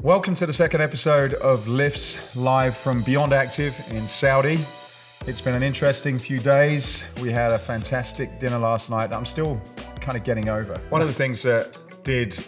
Welcome to the second episode of L.I.F.T.S live from Beyond Active in Saudi. It's been an interesting few days. We had a fantastic dinner last night that I'm still kind of getting over. One of the things that did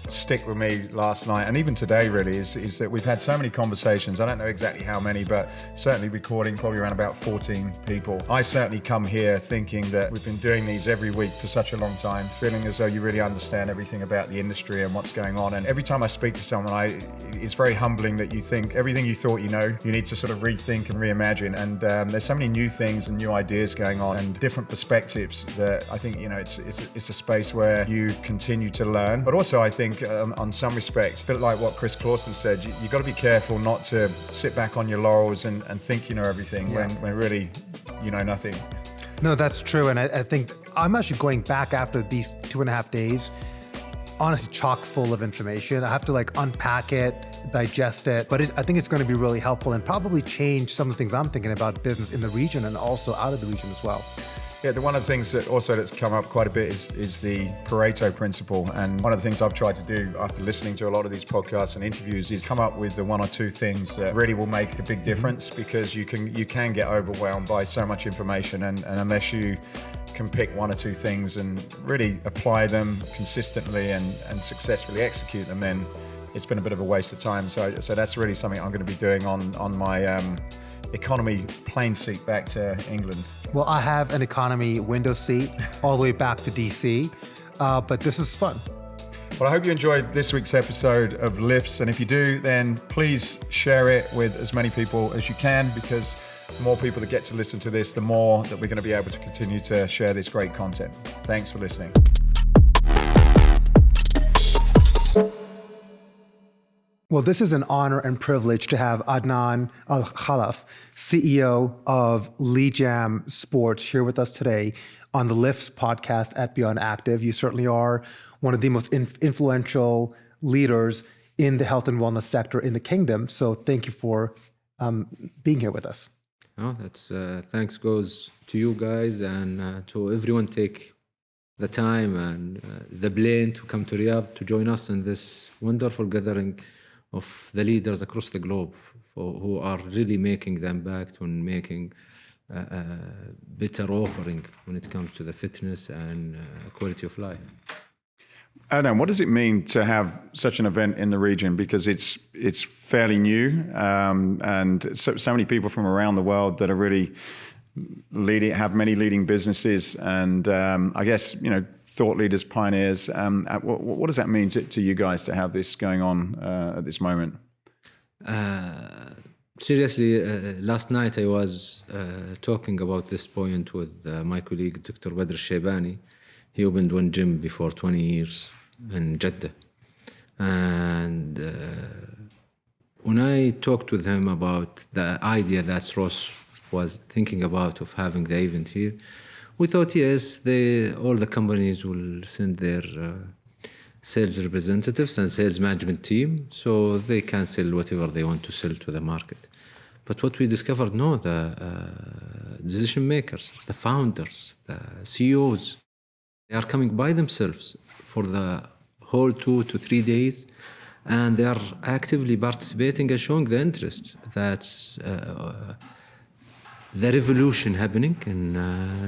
stick with me last night, and even today really, is that we've had so many conversations. I don't know exactly how many, but certainly recording probably around about 14 people. I certainly come here thinking that we've been doing these every week for such a long time, feeling as though you really understand everything about the industry and what's going on. And every time I speak to someone, it's very humbling that you think everything you thought you know, you need to sort of rethink and reimagine. And there's so many new things and new ideas going on and different perspectives that I think, it's a space where you continue to learn. But also I think on some respects, a bit like what Chris Clausen said, you've got to be careful not to sit back on your laurels and think you know everything when really you know nothing. No, that's true. And I think I'm actually going back after these 2.5 days, honestly chock full of information. I have to unpack it, digest it, but I think it's going to be really helpful and probably change some of the things I'm thinking about business in the region and also out of the region as well. Yeah, one of the things that's come up quite a bit is the Pareto principle. And one of the things I've tried to do after listening to a lot of these podcasts and interviews is come up with the one or two things that really will make a big difference, because you can get overwhelmed by so much information, and unless you can pick one or two things and really apply them consistently and successfully execute them, then it's been a bit of a waste of time. So that's really something I'm going to be doing on my economy plane seat back to England. Well, I have an economy window seat all the way back to DC, but this is fun. Well, I hope you enjoyed this week's episode of L.I.F.T.S, and if you do, then please share it with as many people as you can, because the more people that get to listen to this, the more that we're going to be able to continue to share this great content. Thanks for listening. Well, this is an honor and privilege to have Adnan Alkhalaf, CEO of Leejam Sports, here with us today on the L.I.F.T.S podcast at Beyond Active. You certainly are one of the most influential leaders in the health and wellness sector in the kingdom. So thank you for being here with us. Oh, that's thanks goes to you guys and to everyone take the time and the plane to come to Riyadh to join us in this wonderful gathering of the leaders across the globe who are really making the impact on making a better offering when it comes to the fitness and quality of life. Adnan, what does it mean to have such an event in the region? Because it's fairly new, and so many people from around the world that are really have many leading businesses, and I guess thought leaders, pioneers. What does that mean to you guys to have this going on at this moment? Seriously, last night I was talking about this point with my colleague, Dr. Badr Shaybani. He opened one gym before 20 years in Jeddah. And when I talked with him about the idea that Ross was thinking about of having the event here, we thought, yes, all the companies will send their sales representatives and sales management team so they can sell whatever they want to sell to the market. But what we discovered, no, the decision makers, the founders, the CEOs, they are coming by themselves for the whole 2 to 3 days, and they are actively participating and showing the interest. That's the revolution happening in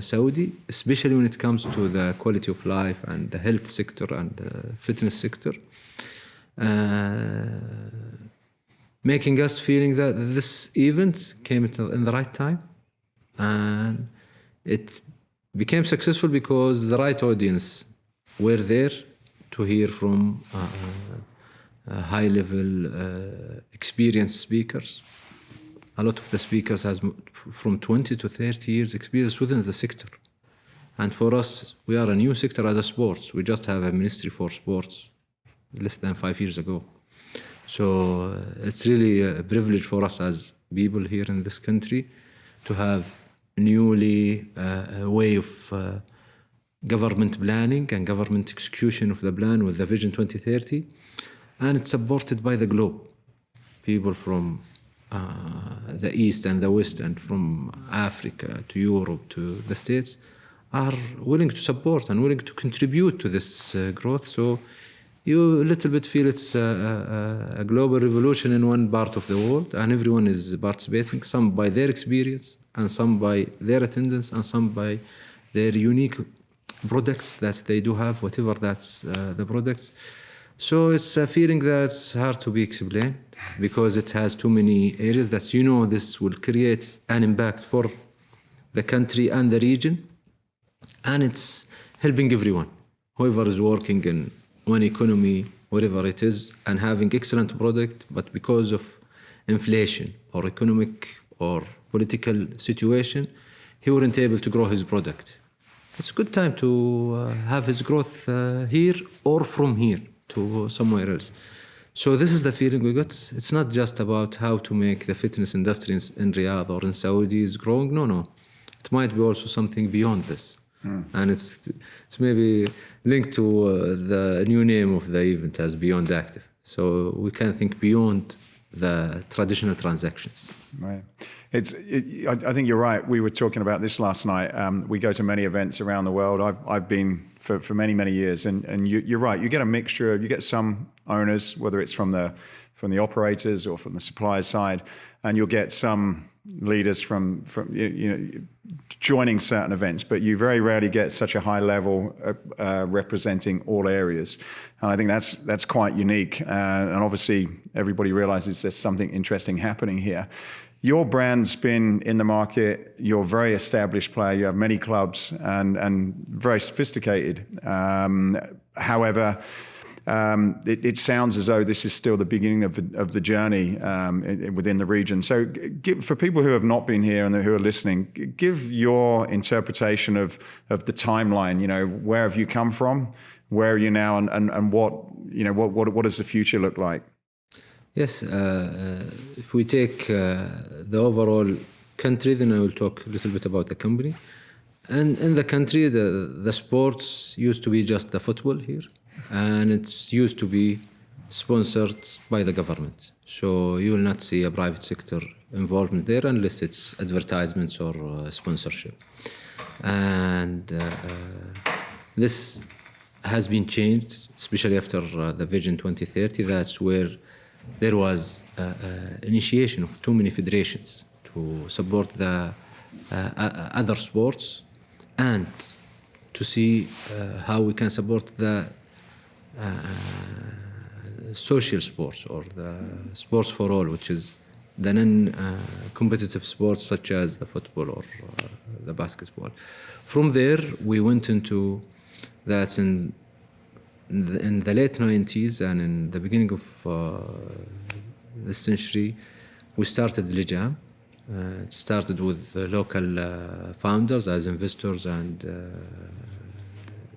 Saudi, especially when it comes to the quality of life and the health sector and the fitness sector, making us feeling that this event came in the right time, and it became successful because the right audience were there to hear from high-level experienced speakers. A lot of the speakers has from 20 to 30 years experience within the sector. And for us, we are a new sector as a sports. We just have a ministry for sports less than 5 years ago. So it's really a privilege for us as people here in this country to have newly a way of government planning and government execution of the plan with the Vision 2030. And it's supported by the globe. People from the East and the West and from Africa to Europe to the States are willing to support and willing to contribute to this growth. So you a little bit feel it's a global revolution in one part of the world, and everyone is participating, some by their experience, and some by their attendance, and some by their unique products that they do have, whatever that's the products. So it's a feeling that's hard to be explained because it has too many areas that this will create an impact for the country and the region, and it's helping everyone, whoever is working in one economy, whatever it is, and having excellent product, but because of inflation or economic or political situation, he weren't able to grow his product. It's a good time to have his growth here or from here to somewhere else. So this is the feeling we got. It's not just about how to make the fitness industry in Riyadh or in Saudi is growing. No. It might be also something beyond this. And it's maybe linked to the new name of the event as Beyond Active. So we can think beyond the traditional transactions. Right. I think you're right. We were talking about this last night. We go to many events around the world. I've been for many, many years. And you're right. You get a mixture. You get some owners, whether it's from the operators or from the supplier side, and you'll get some leaders from joining certain events, but you very rarely get such a high level representing all areas. And I think that's quite unique. And obviously, everybody realizes there's something interesting happening here. Your brand's been in the market. You're a very established player. You have many clubs and very sophisticated. However, it sounds as though this is still the beginning of the journey within the region. So for people who have not been here and who are listening, give your interpretation of the timeline. Where have you come from? Where are you now? And what does the future look like? Yes, if we take the overall country, then I will talk a little bit about the company. And in the country, the sports used to be just the football here, and it's used to be sponsored by the government. So you will not see a private sector involvement there unless it's advertisements or sponsorship. And this has been changed, especially after the Vision 2030. That's where there was initiation of too many federations to support the other sports and to see how we can support the social sports or the sports for all, which is the non-competitive sports such as the football or the basketball. From there, we went into that in the late 90s and in the beginning of this century, we started Leejam. It started with local founders as investors and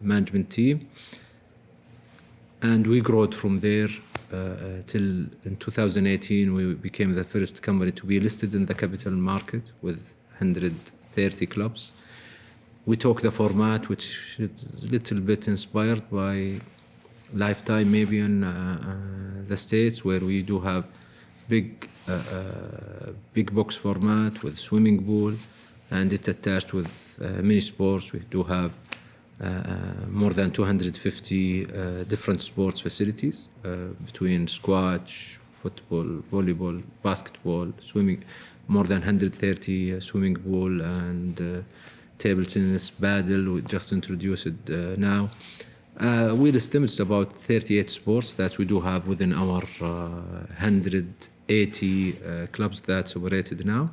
management team. And we grew from there till in 2018, we became the first company to be listed in the capital market with 130 clubs. We took the format, which is a little bit inspired by Lifetime, maybe in the States, where we do have big box format with swimming pool, and it's attached with many sports. We do have more than 250 different sports facilities between squash, football, volleyball, basketball, swimming, more than 130 swimming pool, and table tennis, paddle. We just introduced it now. We estimate about 38 sports that we do have within our 180 clubs that's operated now.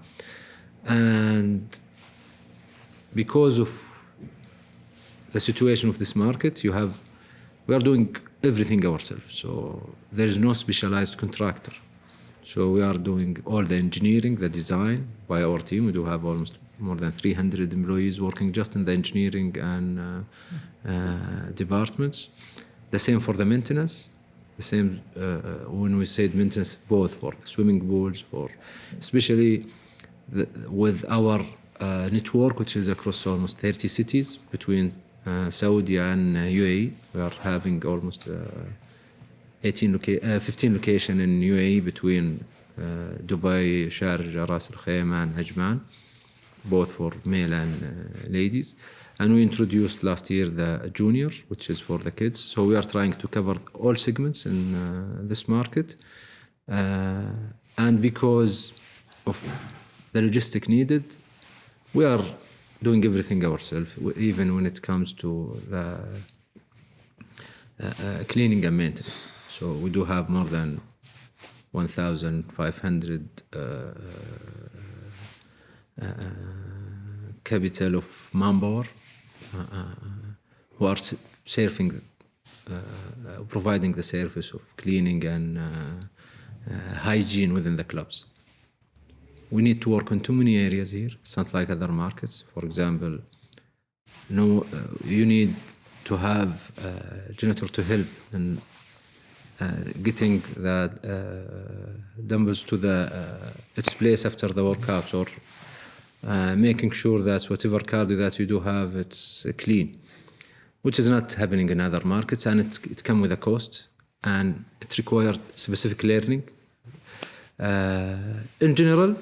And because of the situation of this market, we are doing everything ourselves. So there is no specialized contractor. So we are doing all the engineering, the design by our team. We do have almost more than 300 employees working just in the engineering and departments. The same for the maintenance. The same when we said maintenance, both for swimming pools, for especially with our network, which is across almost 30 cities between Saudi and UAE. We are having almost 15 locations in UAE between Dubai, Sharjah, Ras Al Khaimah, and Ajman, both for male and ladies. And we introduced last year the junior, which is for the kids. So we are trying to cover all segments in this market. And because of the logistic needed, we are doing everything ourselves, even when it comes to the cleaning and maintenance. So we do have more than 1,500 capital of manpower who are providing the service of cleaning and hygiene within the clubs. We need to work on too many areas here. It's not like other markets. For example, you need to have a janitor to help in getting the dumbbells to its place after the workouts, or making sure that whatever cardio that you do have, it's clean, which is not happening in other markets, and it comes with a cost, and it requires specific learning. In general,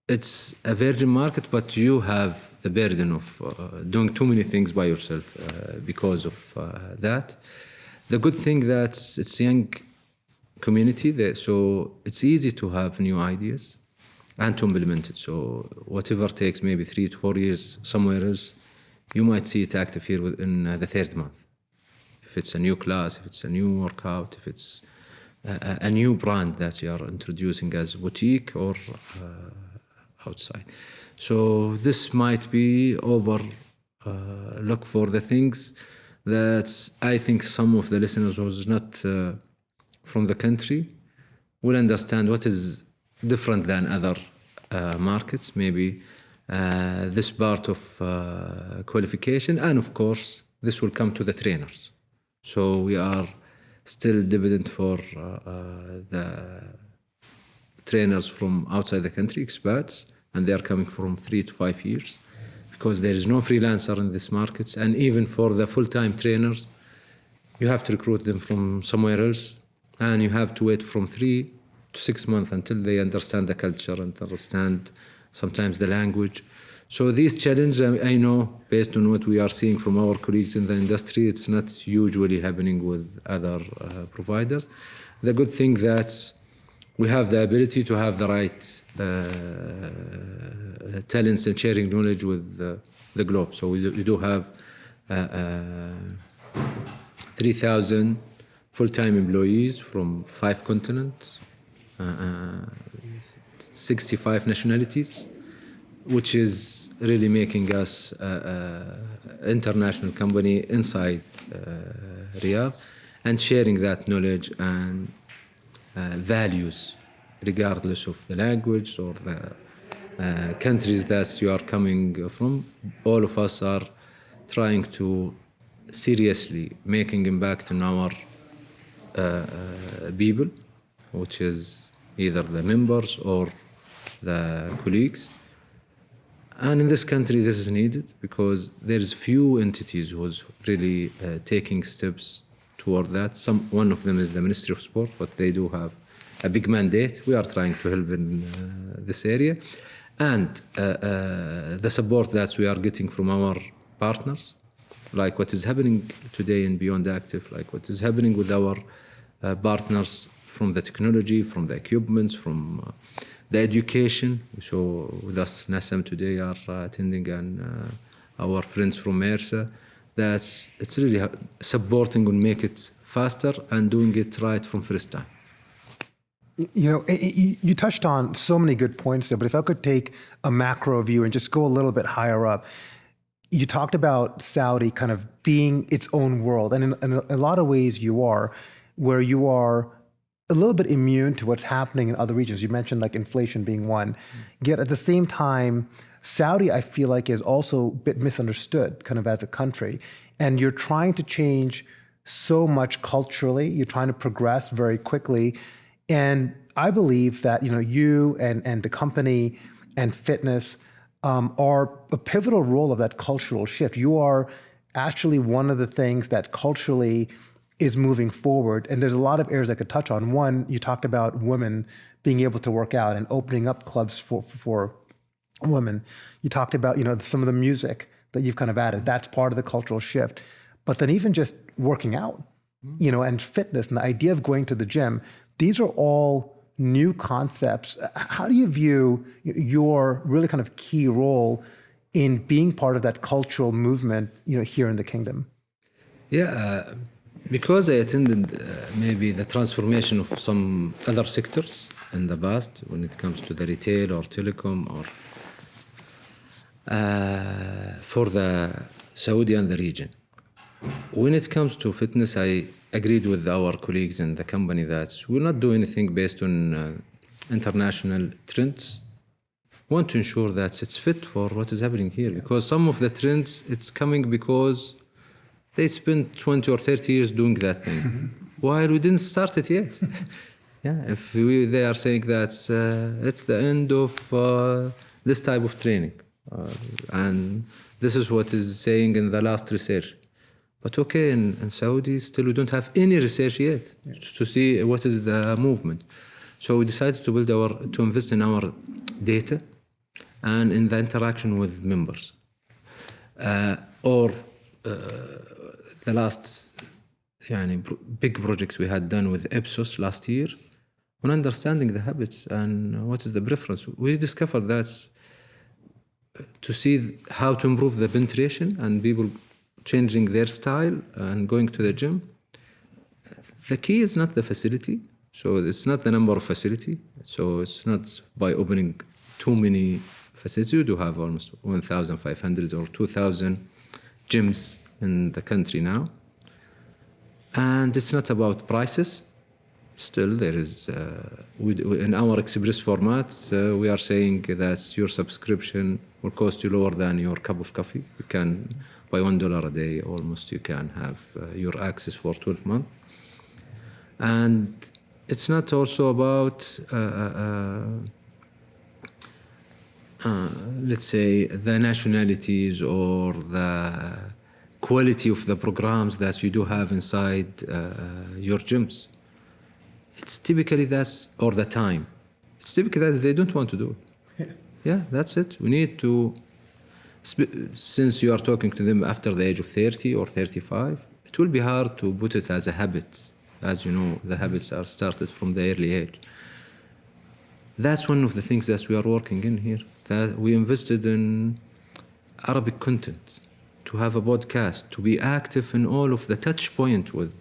it's a virgin market, but you have the burden of doing too many things by yourself because of that. The good thing that it's a young community, so it's easy to have new ideas and to implement it. So whatever takes maybe 3 to 4 years somewhere else, you might see it active here within the third month. If it's a new class, if it's a new workout, if it's a new brand that you are introducing as boutique or outside. So this might be look for the things that I think some of the listeners who's not from the country will understand what is different than other markets, maybe this part of qualification, and of course this will come to the trainers. So we are still dependent for the trainers from outside the country, expats, and they are coming from 3 to 5 years, because there is no freelancer in these markets. And even for the full-time trainers, you have to recruit them from somewhere else, and you have to wait from 3 to 6 months until they understand the culture and understand sometimes the language. So these challenges, I know, based on what we are seeing from our colleagues in the industry, it's not usually happening with other providers. The good thing that we have the ability to have the right talents and sharing knowledge with the globe. So we do have 3,000 full-time employees from 5 continents, 65 nationalities, which is really making us an international company inside Riyadh, and sharing that knowledge and values, regardless of the language or the countries that you are coming from. All of us are trying to seriously making impact on our people, which is either the members or the colleagues. And in this country, this is needed because there is few entities who's really taking steps toward that. One of them is the Ministry of Sport, but they do have a big mandate. We are trying to help in this area. And the support that we are getting from our partners, like what is happening today in Beyond Active, like what is happening with our partners from the technology, from the equipments, from the education. So with us, Nassam today are attending, and our friends from MERSA. It's really supporting and make it faster and doing it right from first time. You know, you touched on so many good points there, but if I could take a macro view and just go a little bit higher up, you talked about Saudi kind of being its own world. And in a lot of ways you are, where you are a little bit immune to what's happening in other regions. You mentioned like inflation being one. Yet at the same time, Saudi, I feel like, is also a bit misunderstood kind of as a country. And you're trying to change so much culturally. You're trying to progress very quickly. And I believe that, you know, you and the company and fitness are a pivotal role of that cultural shift. You are actually one of the things that culturally is moving forward. And there's a lot of areas I could touch on. One, you talked about women being able to work out and opening up clubs for women. You talked about, some of the music that you've kind of added. That's part of the cultural shift. But then even just working out, and fitness and the idea of going to the gym, these are all new concepts. How do you view your really kind of key role in being part of that cultural movement, here in the kingdom? Yeah, because I attended maybe the transformation of some other sectors in the past when it comes to the retail or telecom or for the Saudi and the region. When it comes to fitness, I agreed with our colleagues in the company that we'll not do anything based on international trends. We want to ensure that it's fit for what is happening here, because some of the trends, it's coming because they spent 20 or 30 years doing that thing, while we didn't start it yet. Yeah, if they are saying that it's the end of this type of training, and this is what is saying in the last research. But okay, in Saudi, still we don't have any research yet to see what is the movement. So we decided to invest in our data and in the interaction with members. The last big projects we had done with Ipsos last year, on understanding the habits and what is the preference. We discovered that to see how to improve the penetration and people changing their style and going to the gym. The key is not the facility. So it's not the number of facility. So it's not by opening too many facilities. You do have almost 1,500 or 2,000 gyms in the country now. And it's not about prices. Still, there is, in our express format, we are saying that your subscription will cost you lower than your cup of coffee. You can, by $1 a day, almost, you can have your access for 12 months. And it's not also about, let's say, the nationalities or the quality of the programs that you do have inside your gyms. It's typically or the time. It's typically that they don't want to do it. Yeah, that's it. We need to, since you are talking to them after the age of 30 or 35, it will be hard to put it as a habit. As you know, the habits are started from the early age. That's one of the things that we are working in here. That we invested in Arabic content, to have a podcast, to be active in all of the touch point with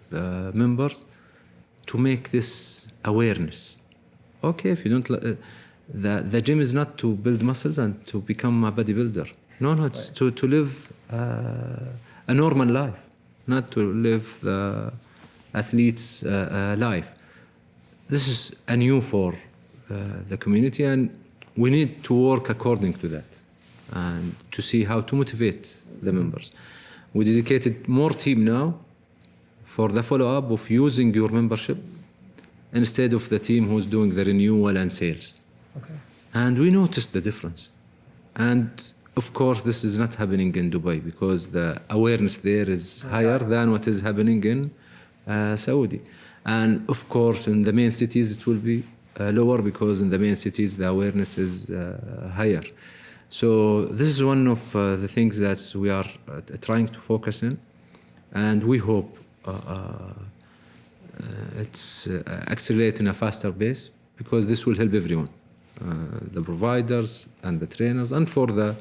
members, to make this awareness. Okay, if you don't, the gym is not to build muscles and to become a bodybuilder. No, it's to live a normal life, not to live the athlete's life. This is a new for the community, and we need to work according to that and to see how to motivate the members. We dedicated more team now for the follow-up of using your membership instead of the team who's doing the renewal and sales. Okay. And we noticed the difference. And of course, this is not happening in Dubai because the awareness there is higher than what is happening in Saudi. And of course, in the main cities, it will be lower because in the main cities, the awareness is higher. So this is one of the things that we are trying to focus in. And we hope it's accelerating a faster pace because this will help everyone, the providers and the trainers, and for the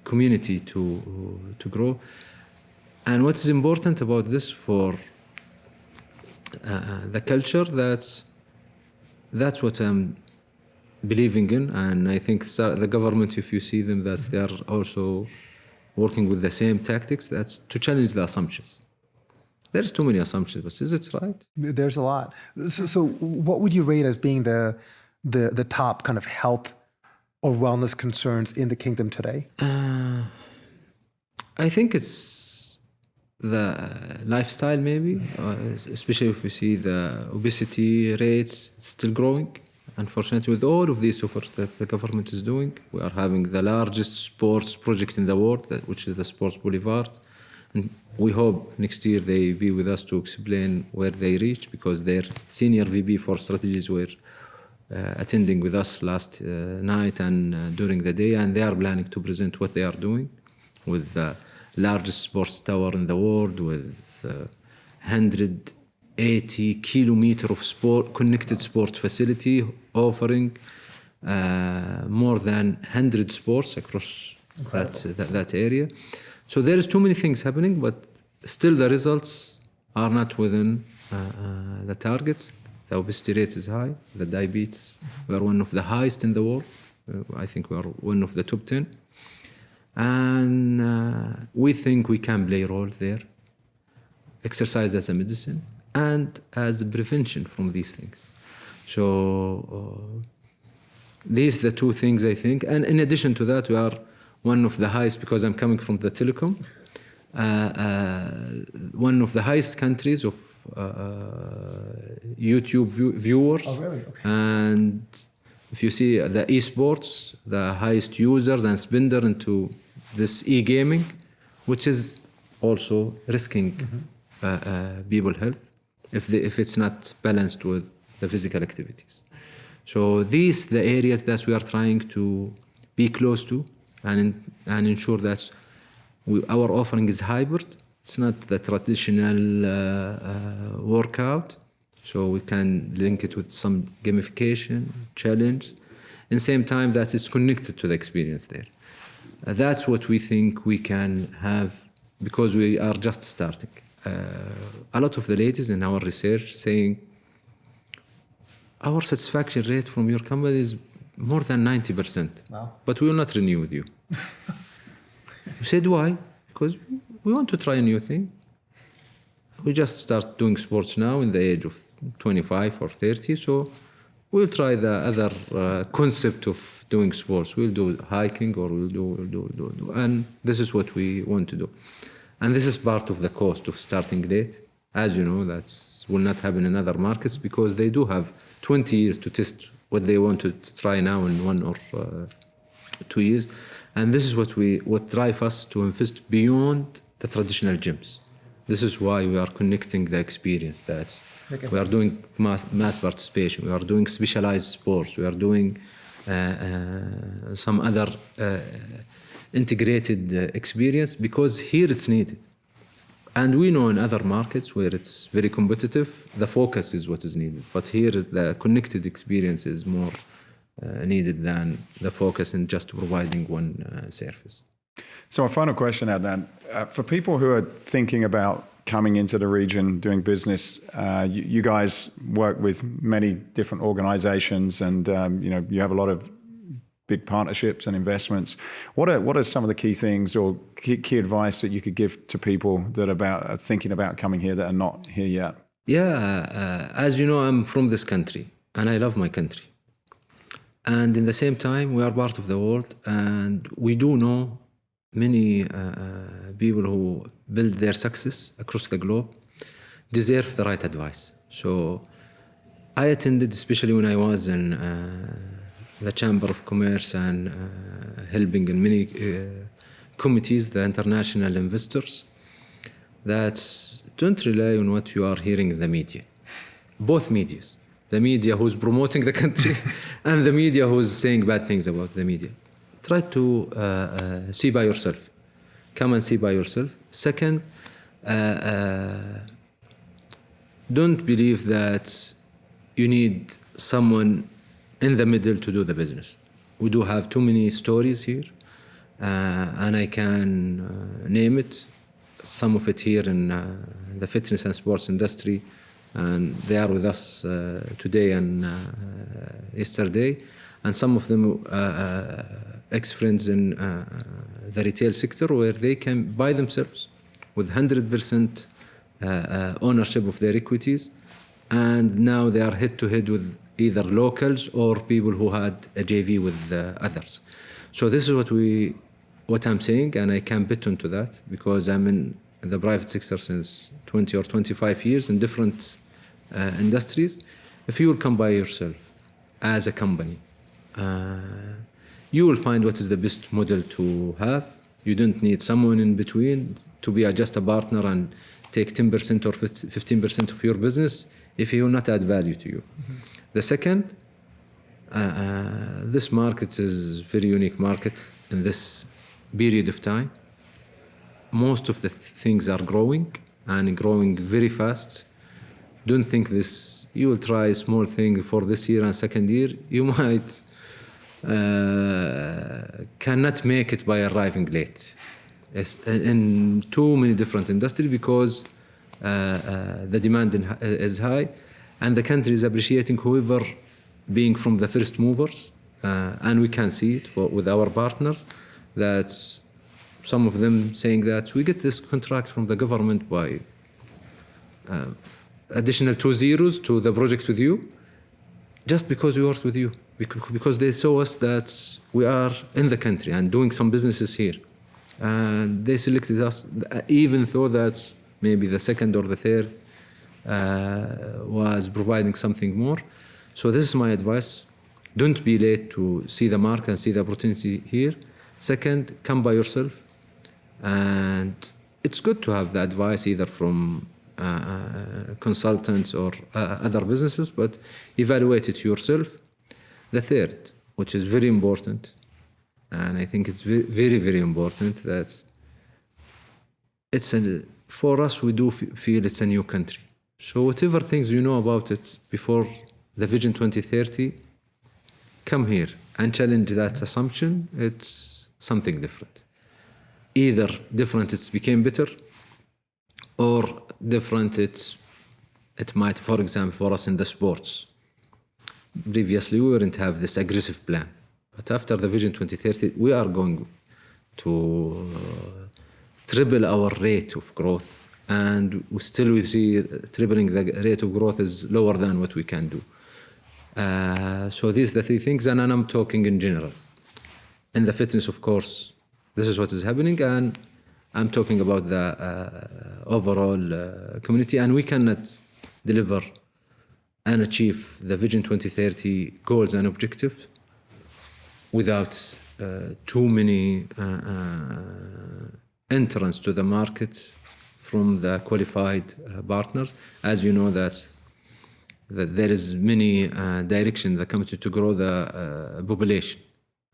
community to grow. And what is important about this for the culture, that's what I'm believing in, and I think the government, if you see them, that they are also working with the same tactics, that's to challenge the assumptions. There's too many assumptions, but is it right? There's a lot. So what would you rate as being the top kind of health or wellness concerns in the kingdom today? I think it's the lifestyle, maybe, especially if we see the obesity rates still growing. Unfortunately, with all of these efforts that the government is doing, we are having the largest sports project in the world, which is the Sports Boulevard. And we hope next year they be with us to explain where they reach, because their senior VP for strategies were attending with us last night and during the day, and they are planning to present what they are doing with the largest sports tower in the world, with 180 kilometers of connected sports facility, offering more than 100 sports across that area. So there is too many things happening, but still the results are not within the targets. The obesity rate is high. The diabetes, we are one of the highest in the world. I think we are one of the top 10. And we think we can play a role there. Exercise as a medicine and as a prevention from these things. So these are the two things I think. And in addition to that, we are one of the highest, because I'm coming from the telecom, one of the highest countries of YouTube viewers. Oh, really? Okay. And if you see the esports, the highest users and spender into this e-gaming, which is also risking people's health if it's not balanced with the physical activities. So these the areas that we are trying to be close to and ensure that our offering is hybrid. It's not the traditional workout, so we can link it with some gamification, challenge, and same time that is connected to the experience there. That's what we think we can have, because we are just starting. A lot of the ladies in our research saying our satisfaction rate from your company is more than 90%. Wow. But we will not renew with you. We said why? Because we want to try a new thing. We just start doing sports now in the age of 25 or 30, so we'll try the other concept of doing sports. We'll do hiking or we'll do. And this is what we want to do. And this is part of the cost of starting late. As you know, that will not happen in other markets because they do have 20 years to test what they want to try now in 1 or 2 years. And this is what drives us to invest beyond the traditional gyms. This is why we are connecting the experience. That we are doing mass participation. We are doing specialized sports. We are doing some other integrated experience, because here it's needed. And we know in other markets where it's very competitive, the focus is what is needed. But here the connected experience is more needed than the focus in just providing one service. So our final question, Adnan, for people who are thinking about coming into the region, doing business, you guys work with many different organizations and you have a lot of big partnerships and investments. What are some of the key things or key advice that you could give to people that are thinking about coming here that are not here yet? Yeah, as you know, I'm from this country and I love my country. And in the same time, we are part of the world, and we do know many people who build their success across the globe deserve the right advice. So I attended, especially when I was in the Chamber of Commerce and helping in many committees, the international investors, that don't rely on what you are hearing in the media. Both medias. The media who's promoting the country and the media who's saying bad things about the media. Try to see by yourself. Come and see by yourself. Second, don't believe that you need someone in the middle to do the business. We do have too many stories here, and I can name it. Some of it here in the fitness and sports industry, and they are with us today and yesterday, and some of them ex-friends in the retail sector, where they can buy themselves with 100% ownership of their equities, and now they are head-to-head with either locals or people who had a JV with others. So this is what I'm saying, and I can bet onto that because I'm in the private sector since 20 or 25 years in different industries. If you will come by yourself as a company, you will find what is the best model to have. You don't need someone in between to be just a partner and take 10% or 15% of your business if he will not add value to you. Mm-hmm. The second, This market is a very unique market in this period of time. Most of the things are growing and growing very fast. Don't think this, you will try a small thing for this year and second year, you might cannot make it by arriving late. It's in too many different industries because the demand is high and the country is appreciating whoever being from the first movers, and we can see it with our partners that some of them saying that we get this contract from the government by additional 2 zeros to the project with you just because we worked with you, because they saw us that we are in the country and doing some businesses here, and they selected us even though that maybe the second or the third was providing something more. So this is my advice. Don't be late to see the market and see the opportunity here. Second, come by yourself. And it's good to have the advice either from consultants or other businesses, but evaluate it yourself. The third, which is very important, and I think it's very, very important, that for us, we do feel it's a new country. So whatever things you know about it before the Vision 2030, come here and challenge that assumption. It's something different. Either different, it became better, or different, it might, for example, for us in the sports. Previously, we wouldn't have this aggressive plan. But after the Vision 2030, we are going to triple our rate of growth. And we see tripling the rate of growth is lower than what we can do. So these are the 3 things, and I'm talking in general. In the fitness, of course, this is what is happening, and I'm talking about the overall community, and we cannot deliver and achieve the Vision 2030 goals and objectives without too many entrants to the market from the qualified partners. As you know, that there is many directions that come to grow the population.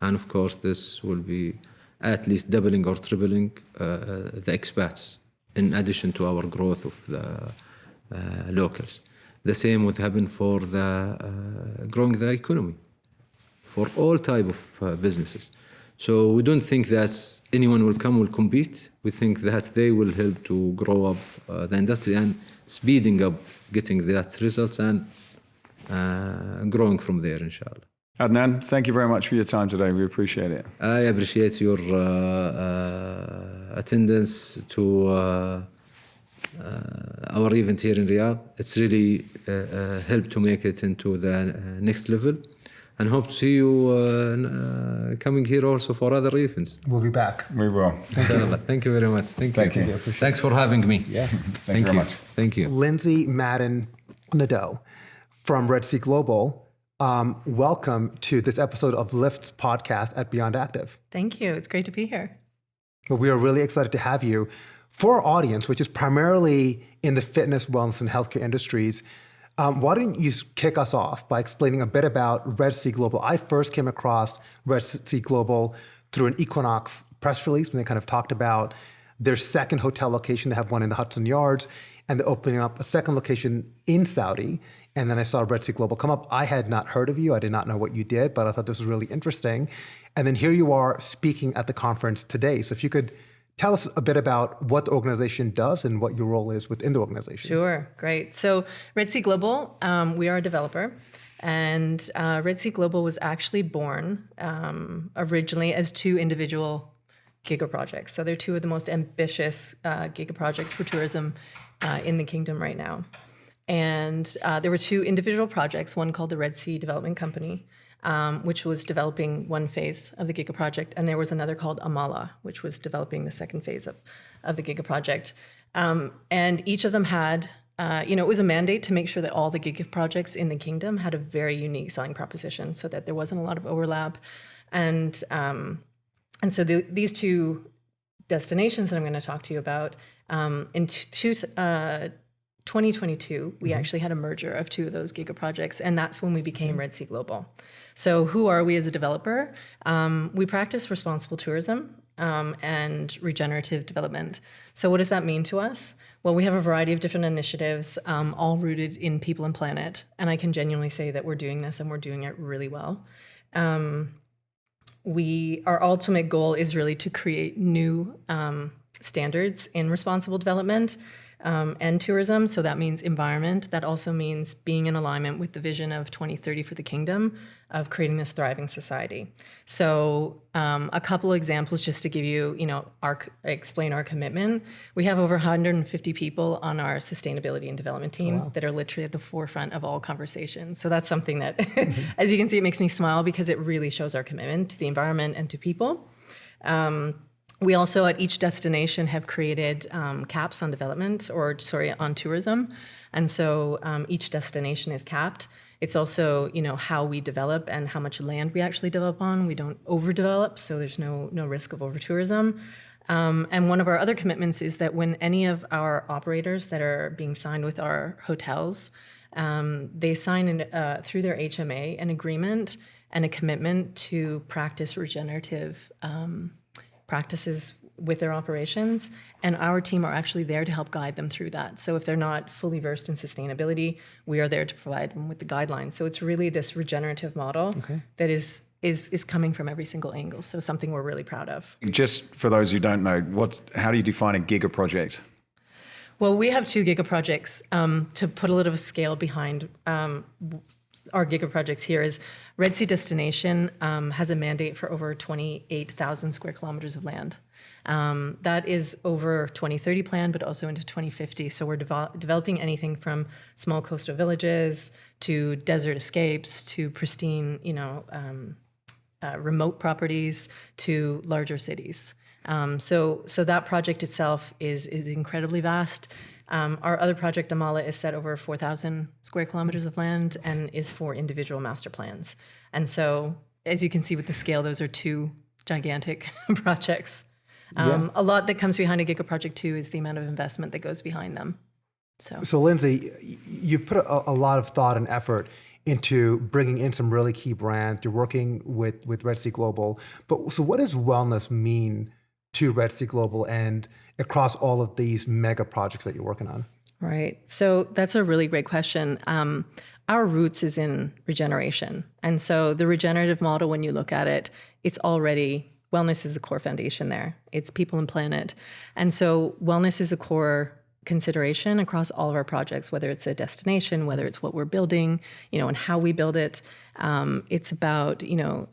And of course, this will be at least doubling or tripling the expats in addition to our growth of the locals. The same would happen for the growing the economy for all type of businesses. So we don't think that anyone will compete. We think that they will help to grow up the industry and speeding up getting that results and growing from there, inshallah. Adnan, thank you very much for your time today. We appreciate it. I appreciate your attendance to our event here in Riyadh. It's really helped to make it into the next level, and hope to see you coming here also for other events. We'll be back. We will. Thank you very much. Thank you. you. Thanks for having me. Yeah. Thank you very much. Thank you. Lindsay Madden-Nadeau from Red Sea Global. Welcome to this episode of L.I.F.T.s podcast at Beyond Active. Thank you. It's great to be here. But we are really excited to have you. For our audience, which is primarily in the fitness, wellness, and healthcare industries, why don't you kick us off by explaining a bit about Red Sea Global? I first came across Red Sea Global through an Equinox press release when they kind of talked about their second hotel location. They have one in the Hudson Yards, and they're opening up a second location in Saudi. And then I saw Red Sea Global come up. I had not heard of you. I did not know what you did, but I thought this was really interesting. And then here you are speaking at the conference today. So if you could tell us a bit about what the organization does and what your role is within the organization. Sure, great. So Red Sea Global, we are a developer, and Red Sea Global was actually born originally as 2 individual giga projects. So they're 2 of the most ambitious giga projects for tourism in the kingdom right now. And there were 2 individual projects, one called the Red Sea Development Company, which was developing one phase of the Giga project, and there was another called Amala, which was developing the second phase of the Giga project. And each of them had, it was a mandate to make sure that all the Giga projects in the kingdom had a very unique selling proposition so that there wasn't a lot of overlap. And so these 2 destinations that I'm going to talk to you about, in 2022, we actually had a merger of two of those giga projects, and that's when we became Red Sea Global. So who are we as a developer? We practice responsible tourism and regenerative development. So what does that mean to us? Well, we have a variety of different initiatives, all rooted in people and planet, and I can genuinely say that we're doing this and we're doing it really well. Our ultimate goal is really to create new standards in responsible development and tourism. So that means environment. That also means being in alignment with the vision of 2030 for the kingdom of creating this thriving society. So a couple of examples just to give you, explain our commitment. We have over 150 people on our sustainability and development team that are literally at the forefront of all conversations. So that's something that, as you can see, it makes me smile because it really shows our commitment to the environment and to people. We also, at each destination, have created caps on on tourism. And so each destination is capped. It's also, how we develop and how much land we actually develop on. We don't overdevelop, so there's no risk of over-tourism. And one of our other commitments is that when any of our operators that are being signed with our hotels, they sign through their HMA an agreement and a commitment to practice regenerative practices with their operations, and our team are actually there to help guide them through that. So if they're not fully versed in sustainability, we are there to provide them with the guidelines. So it's really this regenerative model that is coming from every single angle. So something we're really proud of. Just for those who don't know, how do you define a giga project? Well, we have two giga projects. To put a little scale behind our giga projects here is Red Sea Destination has a mandate for over 28,000 square kilometers of land. That is over 2030 plan, but also into 2050. So we're developing anything from small coastal villages to desert escapes to pristine, remote properties to larger cities. So that project itself is incredibly vast. Our other project, Amala, is set over 4,000 square kilometers of land and is for individual master plans. And so, as you can see with the scale, those are two gigantic projects. A lot that comes behind a giga project too is the amount of investment that goes behind them. So Lindsay, you've put a lot of thought and effort into bringing in some really key brands. You're working with Red Sea Global. So what does wellness mean to Red Sea Global and across all of these mega projects that you're working on? Right. So that's a really great question. Our roots is in regeneration. And so the regenerative model, when you look at it, it's already, wellness is a core foundation there. It's people and planet. And so wellness is a core consideration across all of our projects, whether it's a destination, whether it's what we're building, and how we build it. It's about,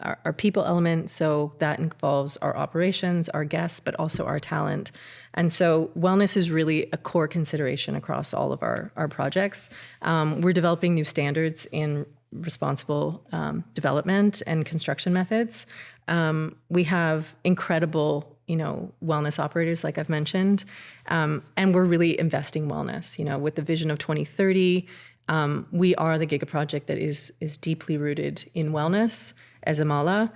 our people element. So that involves our operations, our guests, but also our talent. And so wellness is really a core consideration across all of our projects. We're developing new standards in responsible development and construction methods. We have incredible wellness operators, like I've mentioned, and we're really investing wellness. With the vision of 2030, we are the giga project that is deeply rooted in wellness as Amala.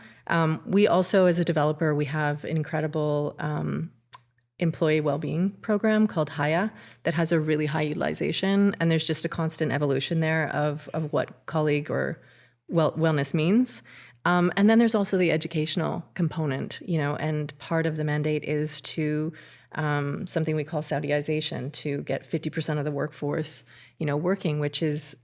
We also, as a developer, we have an incredible employee well-being program called Haya that has a really high utilization, and there's just a constant evolution there of what colleague or wellness means. And then there's also the educational component, and part of the mandate is to something we call Saudiization, to get 50% of the workforce, working, which is,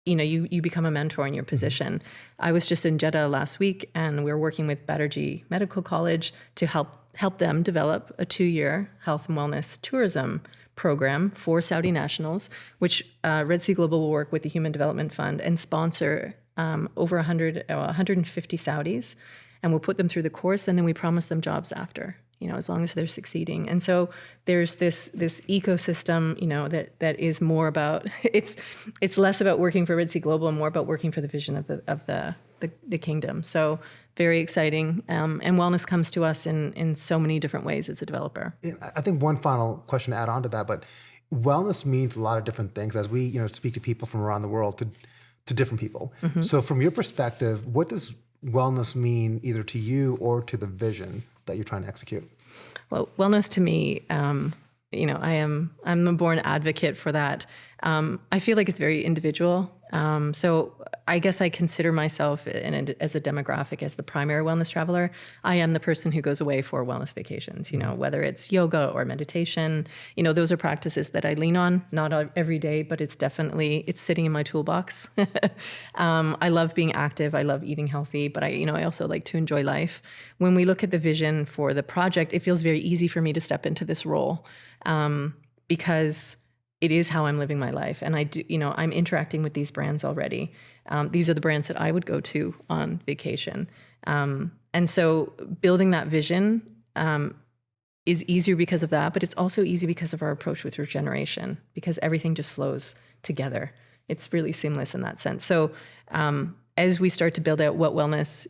you become a mentor in your position. I was just in Jeddah last week, and we were working with Batterjee Medical College to help them develop a 2-year health and wellness tourism program for Saudi nationals, which Red Sea Global will work with the Human Development Fund and sponsor over 150 Saudis, and we'll put them through the course, and then we promise them jobs after, as long as they're succeeding. And so there's this ecosystem, that is more about, it's less about working for Red Sea Global and more about working for the vision of the kingdom. So very exciting. And wellness comes to us in so many different ways as a developer. I think one final question to add on to that, but wellness means a lot of different things as we, speak to people from around the world, to different people. Mm-hmm. So from your perspective, what does wellness mean either to you or to the vision that you're trying to execute? Well, wellness to me I'm a born advocate for that. I feel like it's very individual. So I guess I consider myself as a demographic as the primary wellness traveler. I am the person who goes away for wellness vacations, whether it's yoga or meditation, those are practices that I lean on, not every day, but it's sitting in my toolbox. I love being active. I love eating healthy, but I also like to enjoy life. When we look at the vision for the project, it feels very easy for me to step into this role, because it is how I'm living my life. And I do, I'm interacting with these brands already. These are the brands that I would go to on vacation. And so building that vision is easier because of that, but it's also easy because of our approach with regeneration, because everything just flows together. It's really seamless in that sense. So as we start to build out what wellness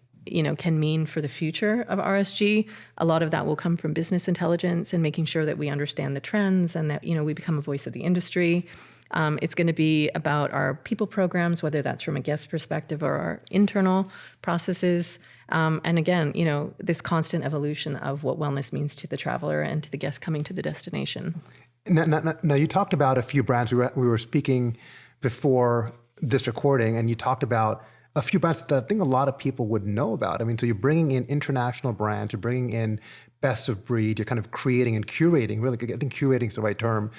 can mean for the future of RSG, a lot of that will come from business intelligence and making sure that we understand the trends and that, we become a voice of the industry. It's going to be about our people programs, whether that's from a guest perspective or our internal processes. And again, this constant evolution of what wellness means to the traveler and to the guest coming to the destination. Now you talked about a few brands. We were speaking before this recording, and you talked about a few brands that I think a lot of people would know about. I mean, so you're bringing in international brands, you're bringing in best of breed, you're kind of creating and curating, really, I think curating is the right term,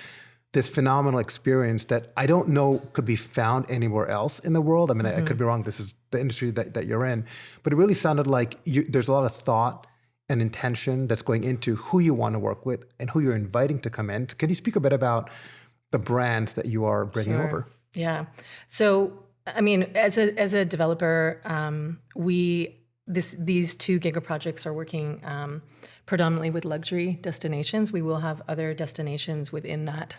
this phenomenal experience that I don't know could be found anywhere else in the world. I mean, I could be wrong, this is the industry that you're in, but it really sounded like there's a lot of thought and intention that's going into who you want to work with and who you're inviting to come in. Can you speak a bit about the brands that you are bringing over? Yeah. So, I mean, as a developer, these two giga projects are working predominantly with luxury destinations. We will have other destinations within that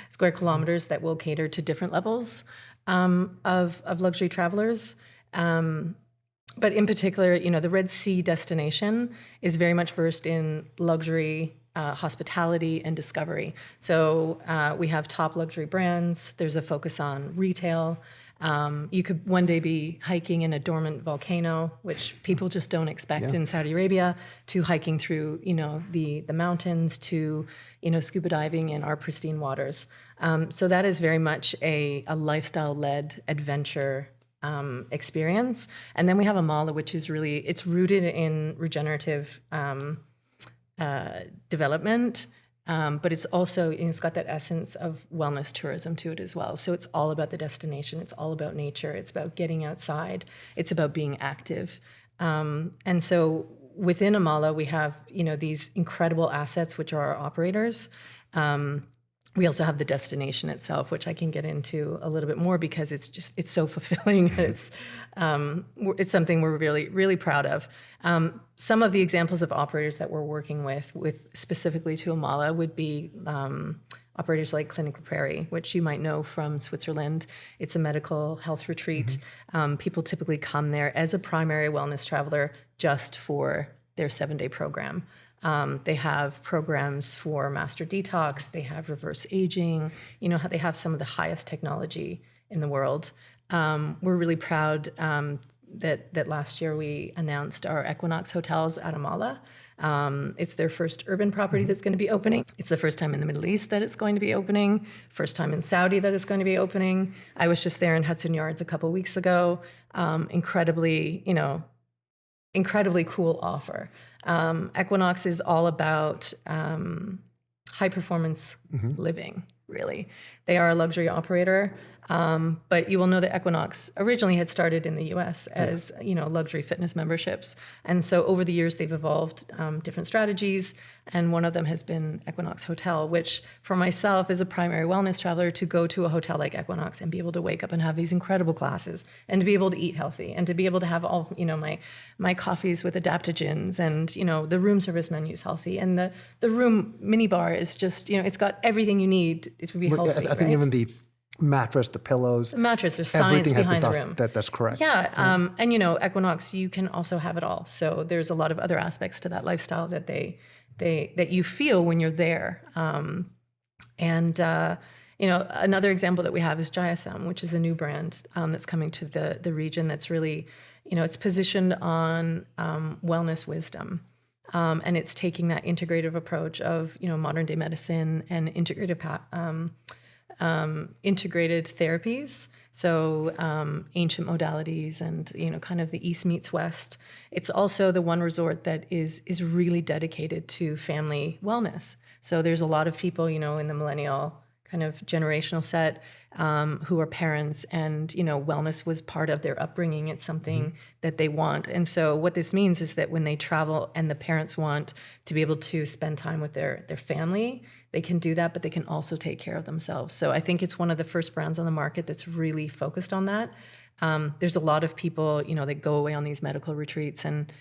square kilometers that will cater to different levels of luxury travelers. But in particular, the Red Sea destination is very much versed in luxury, hospitality, and discovery. So we have top luxury brands. There's a focus on retail. You could one day be hiking in a dormant volcano, which people just don't expect in Saudi Arabia, to hiking through, the mountains, to, scuba diving in our pristine waters. So that is very much a lifestyle-led adventure experience. And then we have Amala, which is it's rooted in regenerative development. But it's also, it's got that essence of wellness tourism to it as well. So it's all about the destination. It's all about nature. It's about getting outside. It's about being active. And so within Amala, we have, these incredible assets, which are our operators. We also have the destination itself, which I can get into a little bit more because it's so fulfilling. It's something we're really, really proud of. Some of the examples of operators that we're working with specifically to Amala would be operators like Clinical Prairie, which you might know from Switzerland. It's a medical health retreat. People typically come there as a primary wellness traveler just for their 7-day program. They have programs for master detox. They have reverse aging. They have some of the highest technology in the world. We're really proud that last year we announced our Equinox hotels at Amala. It's their first urban property that's going to be opening. It's the first time in the Middle East that it's going to be opening. First time in Saudi that it's going to be opening. I was just there in Hudson Yards a couple of weeks ago. Incredibly cool offer. Equinox is all about high performance living, really. They are a luxury operator, but you will know that Equinox originally had started in the US as luxury fitness memberships. And so over the years, they've evolved different strategies. And one of them has been Equinox Hotel, which for myself as a primary wellness traveler, to go to a hotel like Equinox and be able to wake up and have these incredible classes and to be able to eat healthy and to be able to have all, my coffees with adaptogens and, the room service menu is healthy. And the room mini bar is just, it's got everything you need to be healthy. I think even the mattress, the pillows. The mattress, there's science behind the room. That's correct. Yeah. And, Equinox, you can also have it all. So there's a lot of other aspects to that lifestyle that that you feel when you're there. Another example that we have is Jayasam, which is a new brand that's coming to the region that's really, it's positioned on wellness wisdom. And it's taking that integrative approach of, modern day medicine and integrated therapies. So ancient modalities and, kind of the East meets West. It's also the one resort that is really dedicated to family wellness. So there's a lot of people, in the millennial kind of generational set who are parents, and wellness was part of their upbringing. It's something that they want. And so what this means is that when they travel and the parents want to be able to spend time with their family, they can do that, but they can also take care of themselves. So I think it's one of the first brands on the market that's really focused on that. There's a lot of people, that go away on these medical retreats and,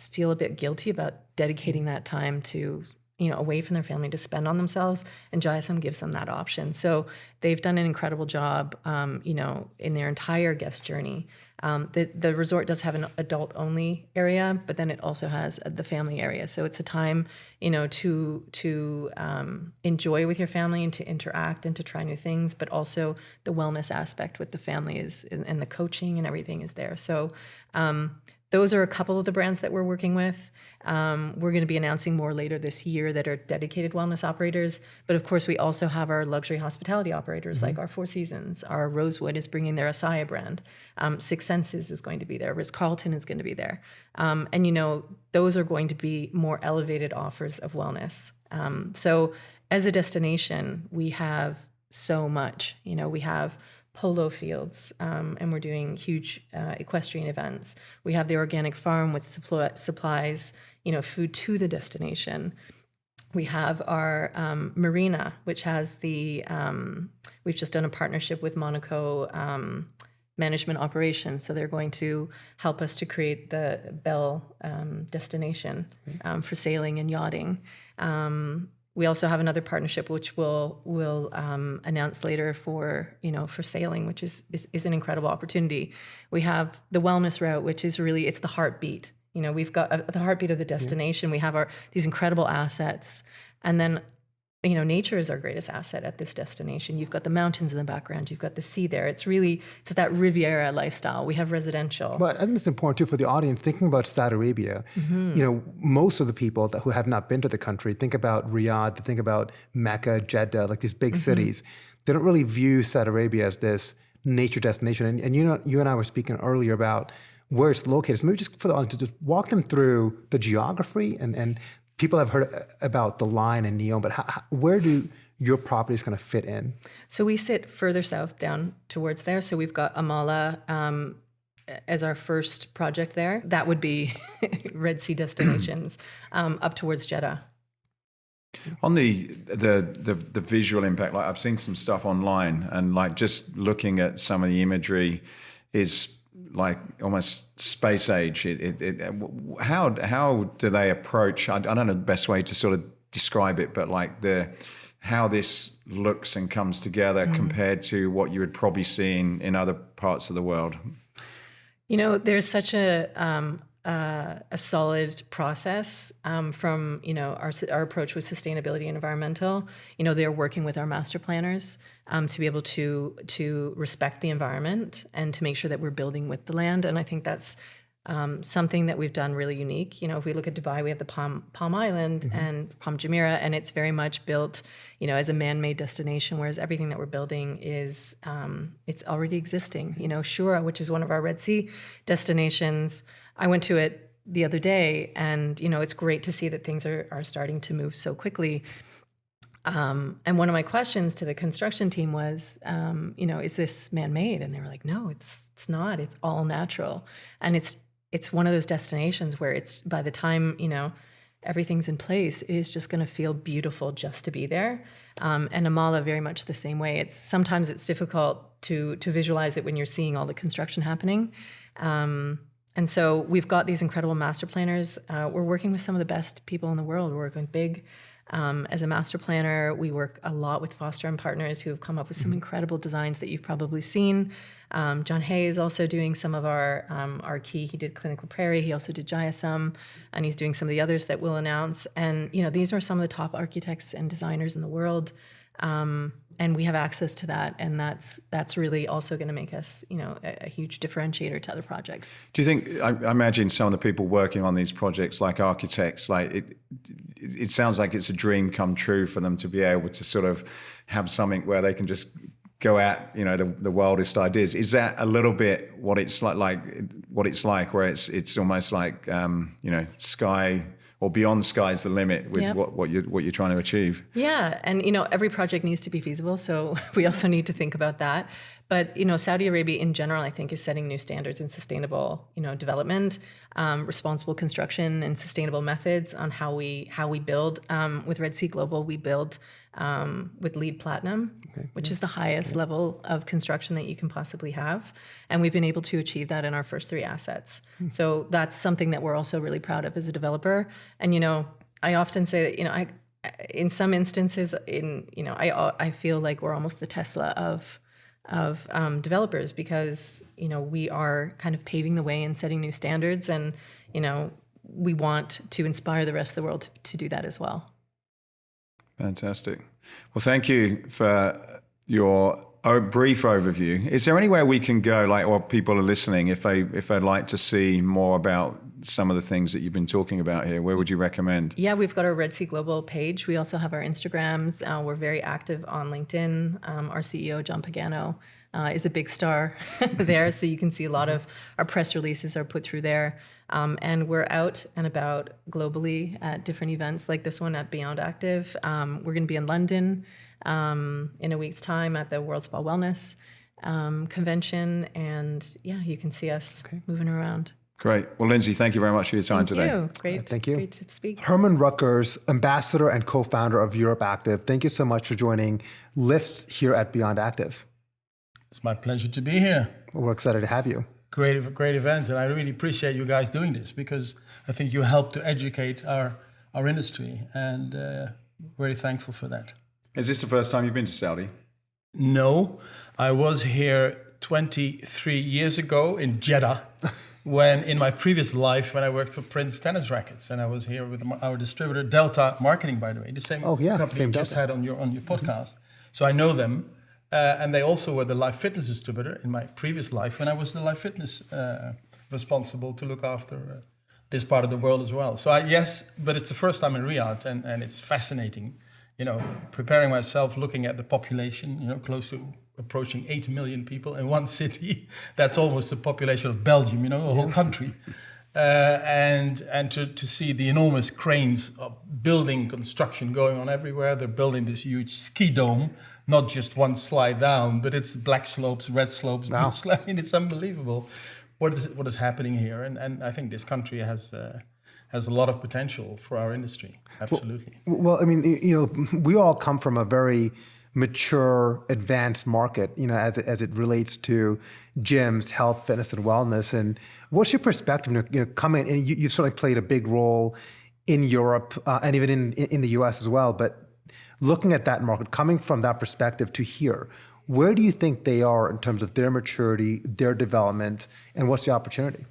feel a bit guilty about dedicating that time to away from their family to spend on themselves, and JSM gives them that option. So they've done an incredible job, in their entire guest journey. The resort does have an adult-only area, but then it also has the family area. So it's a time, to enjoy with your family and to interact and to try new things, but also the wellness aspect with the family and the coaching and everything is there. So those are a couple of the brands that we're working with. We're going to be announcing more later this year that are dedicated wellness operators. But of course, we also have our luxury hospitality operators like our Four Seasons. Our Rosewood is bringing their Asaya brand. Six Senses is going to be there. Ritz-Carlton is going to be there. And, those are going to be more elevated offers of wellness. So as a destination, we have so much. We have polo fields, and we're doing huge equestrian events. We have the organic farm, which supplies, food to the destination. We have our marina, which has we've just done a partnership with Monaco Management Operations. So they're going to help us to create the Belle destination for sailing and yachting. We also have another partnership which we'll announce later for sailing, which is an incredible opportunity. We have the wellness route, which is really, it's the heartbeat. We've got the heartbeat of the destination. We have these incredible assets, and then nature is our greatest asset at this destination. You've got the mountains in the background. You've got the sea there. It's that Riviera lifestyle. We have residential. But I think it's important too for the audience thinking about Saudi Arabia. Most of the people who have not been to the country think about Riyadh, they think about Mecca, Jeddah, like these big cities. They don't really view Saudi Arabia as this nature destination. And you and I were speaking earlier about where it's located. So maybe just for the audience, just walk them through the geography and people have heard about the Line and Neom, but where do your properties kind of fit in? So we sit further south down towards there. So we've got Amala as our first project there. That would be Red Sea destinations up towards Jeddah. On the visual impact, like I've seen some stuff online, and like just looking at some of the imagery is like almost space age. How do they approach? I don't know the best way to sort of describe it, but like how this looks and comes together compared to what you would probably see in other parts of the world. There's such a solid process from our approach with sustainability and environmental. They're working with our master planners to be able to respect the environment and to make sure that we're building with the land. And I think that's something that we've done really unique. If we look at Dubai, we have the Palm Island and Palm Jumeirah, and it's very much built, as a man-made destination, whereas everything that we're building is it's already existing. Shura, which is one of our Red Sea destinations, I went to it the other day, and it's great to see that things are starting to move so quickly. And one of my questions to the construction team was, is this man-made? And they were like, no, it's not. It's all natural, and it's one of those destinations where it's by the time everything's in place, it is just going to feel beautiful just to be there. And Amala very much the same way. Sometimes it's difficult to visualize it when you're seeing all the construction happening. And so we've got these incredible master planners. We're working with some of the best people in the world. We're working with Big as a master planner. We work a lot with Foster and Partners, who have come up with some incredible designs that you've probably seen. John Hay is also doing some of our key. He did Clinical Prairie. He also did JSM, and he's doing some of the others that we'll announce. And these are some of the top architects and designers in the world. and we have access to that, and that's really also going to make us, a huge differentiator to other projects. Do you think? I imagine some of the people working on these projects, like architects, like it sounds like it's a dream come true for them to be able to sort of have something where they can just go at the wildest ideas. Is that a little bit what it's like, where it's almost like sky, or beyond sky's the limit with what you're trying to achieve? Yeah, and every project needs to be feasible, so we also need to think about that. But Saudi Arabia in general, I think, is setting new standards in sustainable development, responsible construction, and sustainable methods on how we build. With Red Sea Global, we build with LEED Platinum, which is the highest level of construction that you can possibly have. And we've been able to achieve that in our first 3 assets. So that's something that we're also really proud of as a developer. And, I often say that, in some instances, I feel like we're almost the Tesla of developers, because, we are kind of paving the way and setting new standards. And, we want to inspire the rest of the world to do that as well. Fantastic. Well, thank you for your brief overview. Is there anywhere we can go, or people are listening, if they'd like to see more about some of the things that you've been talking about here? Where would you recommend? Yeah, we've got our Red Sea Global page. We also have our Instagrams. We're very active on LinkedIn. Our CEO, John Pagano, is a big star there, so you can see a lot of our press releases are put through there. And we're out and about globally at different events like this one at Beyond Active. We're going to be in London in a week's time at the World Spa Wellness convention. And yeah, you can see us moving around. Great. Well, Lindsay, thank you very much for your time today. Thank you. Great. Thank you. Great to speak. Herman Rutgers, ambassador and co-founder of EuropeActive. Thank you so much for joining L.I.F.S here at Beyond Active. It's my pleasure to be here. We're excited to have you. Great event, and I really appreciate you guys doing this, because I think you help to educate our industry, and very thankful for that. Is this the first time you've been to Saudi? No, I was here 23 years ago in Jeddah, when in my previous life, when I worked for Prince Tennis Rackets, and I was here with our distributor Delta Marketing, by the way, the same company you just had on your podcast. So I know them. And they also were the L.I.F.T.S distributor in my previous life, when I was the L.I.F.T.S responsible to look after this part of the world as well. So yes, but it's the first time in Riyadh, and it's fascinating, preparing myself, looking at the population, close to approaching 8 million people in one city. That's almost the population of Belgium, the whole country. And to see the enormous cranes of building construction going on everywhere. They're building this huge ski dome, not just one slide down, but it's black slopes, red slopes, blue slopes. I mean, it's unbelievable what is happening here. And I think this country has a lot of potential for our industry. Absolutely. Well, I mean, we all come from a very mature, advanced market, as it relates to gyms, health, fitness, and wellness. And what's your perspective? Coming, and you certainly played a big role in Europe and even in the US as well. But looking at that market, coming from that perspective to here, where do you think they are in terms of their maturity, their development, and what's the opportunity?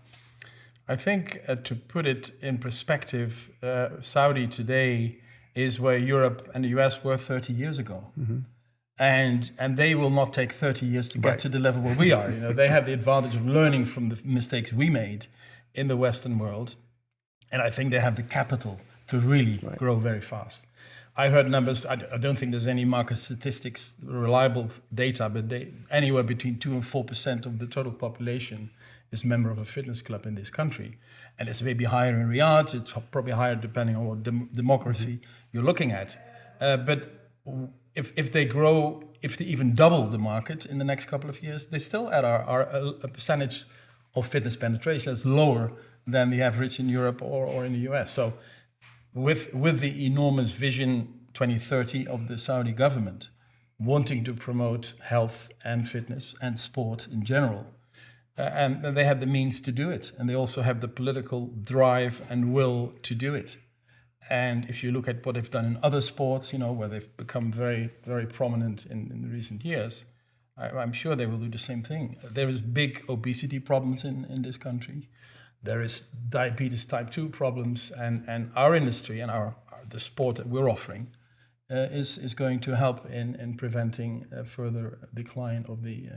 I think to put it in perspective, Saudi today is where Europe and the US were 30 years ago. Mm-hmm. And they will not take 30 years to get to the level where we are. They have the advantage of learning from the mistakes we made in the Western world. And I think they have the capital to really grow very fast. I heard numbers, I don't think there's any market statistics, reliable data, but anywhere between 2 and 4% of the total population is member of a fitness club in this country. And it's maybe higher in Riyadh, it's probably higher depending on what democracy you're looking at. But if they grow, if they even double the market in the next couple of years, they still at a percentage of fitness penetration that's lower than the average in Europe or in the US. So with the enormous vision 2030 of the Saudi government, wanting to promote health and fitness and sport in general, and they have the means to do it, and they also have the political drive and will to do it. And if you look at what they've done in other sports, where they've become very, very prominent in the recent years, I'm sure they will do the same thing. There is big obesity problems in this country. There is diabetes type 2 problems, and our industry and the sport that we're offering is going to help in preventing further decline of the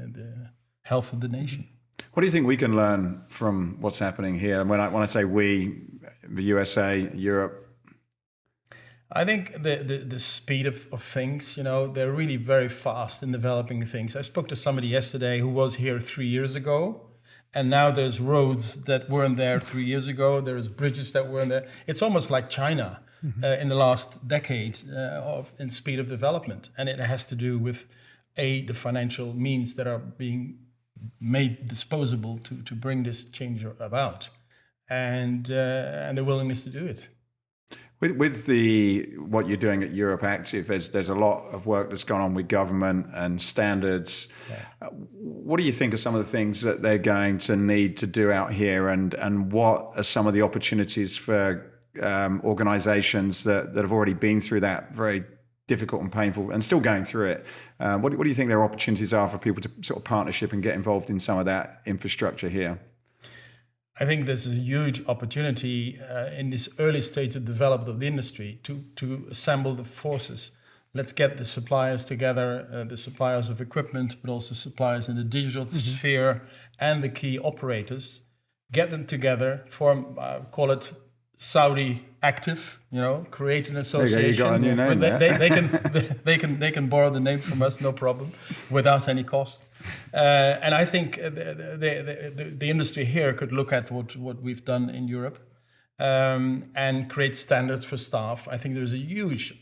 health of the nation. What do you think we can learn from what's happening here? And when I say we, the USA, Europe. I think the speed of things, they're really very fast in developing things. I spoke to somebody yesterday who was here 3 years ago, and now there's roads that weren't there 3 years ago. There's bridges that weren't there. It's almost like China in the last decade in speed of development. And it has to do with, the financial means that are being made disposable to bring this change about, and the willingness to do it. With what you're doing at EuropeActive, there's a lot of work that's gone on with government and standards. Yeah. What do you think are some of the things that they're going to need to do out here, and what are some of the opportunities for organizations that have already been through that very difficult and painful and still going through it? What do you think their opportunities are for people to sort of partnership and get involved in some of that infrastructure here? I think there's a huge opportunity in this early stage of development of the industry to assemble the forces. Let's get the suppliers together, the suppliers of equipment, but also suppliers in the digital sphere and the key operators. Get them together, form, call it Saudi Active, create an association. You got a new name they can borrow the name from us, no problem, without any cost. And I think the industry here could look at what we've done in Europe and create standards for staff. I think there's a huge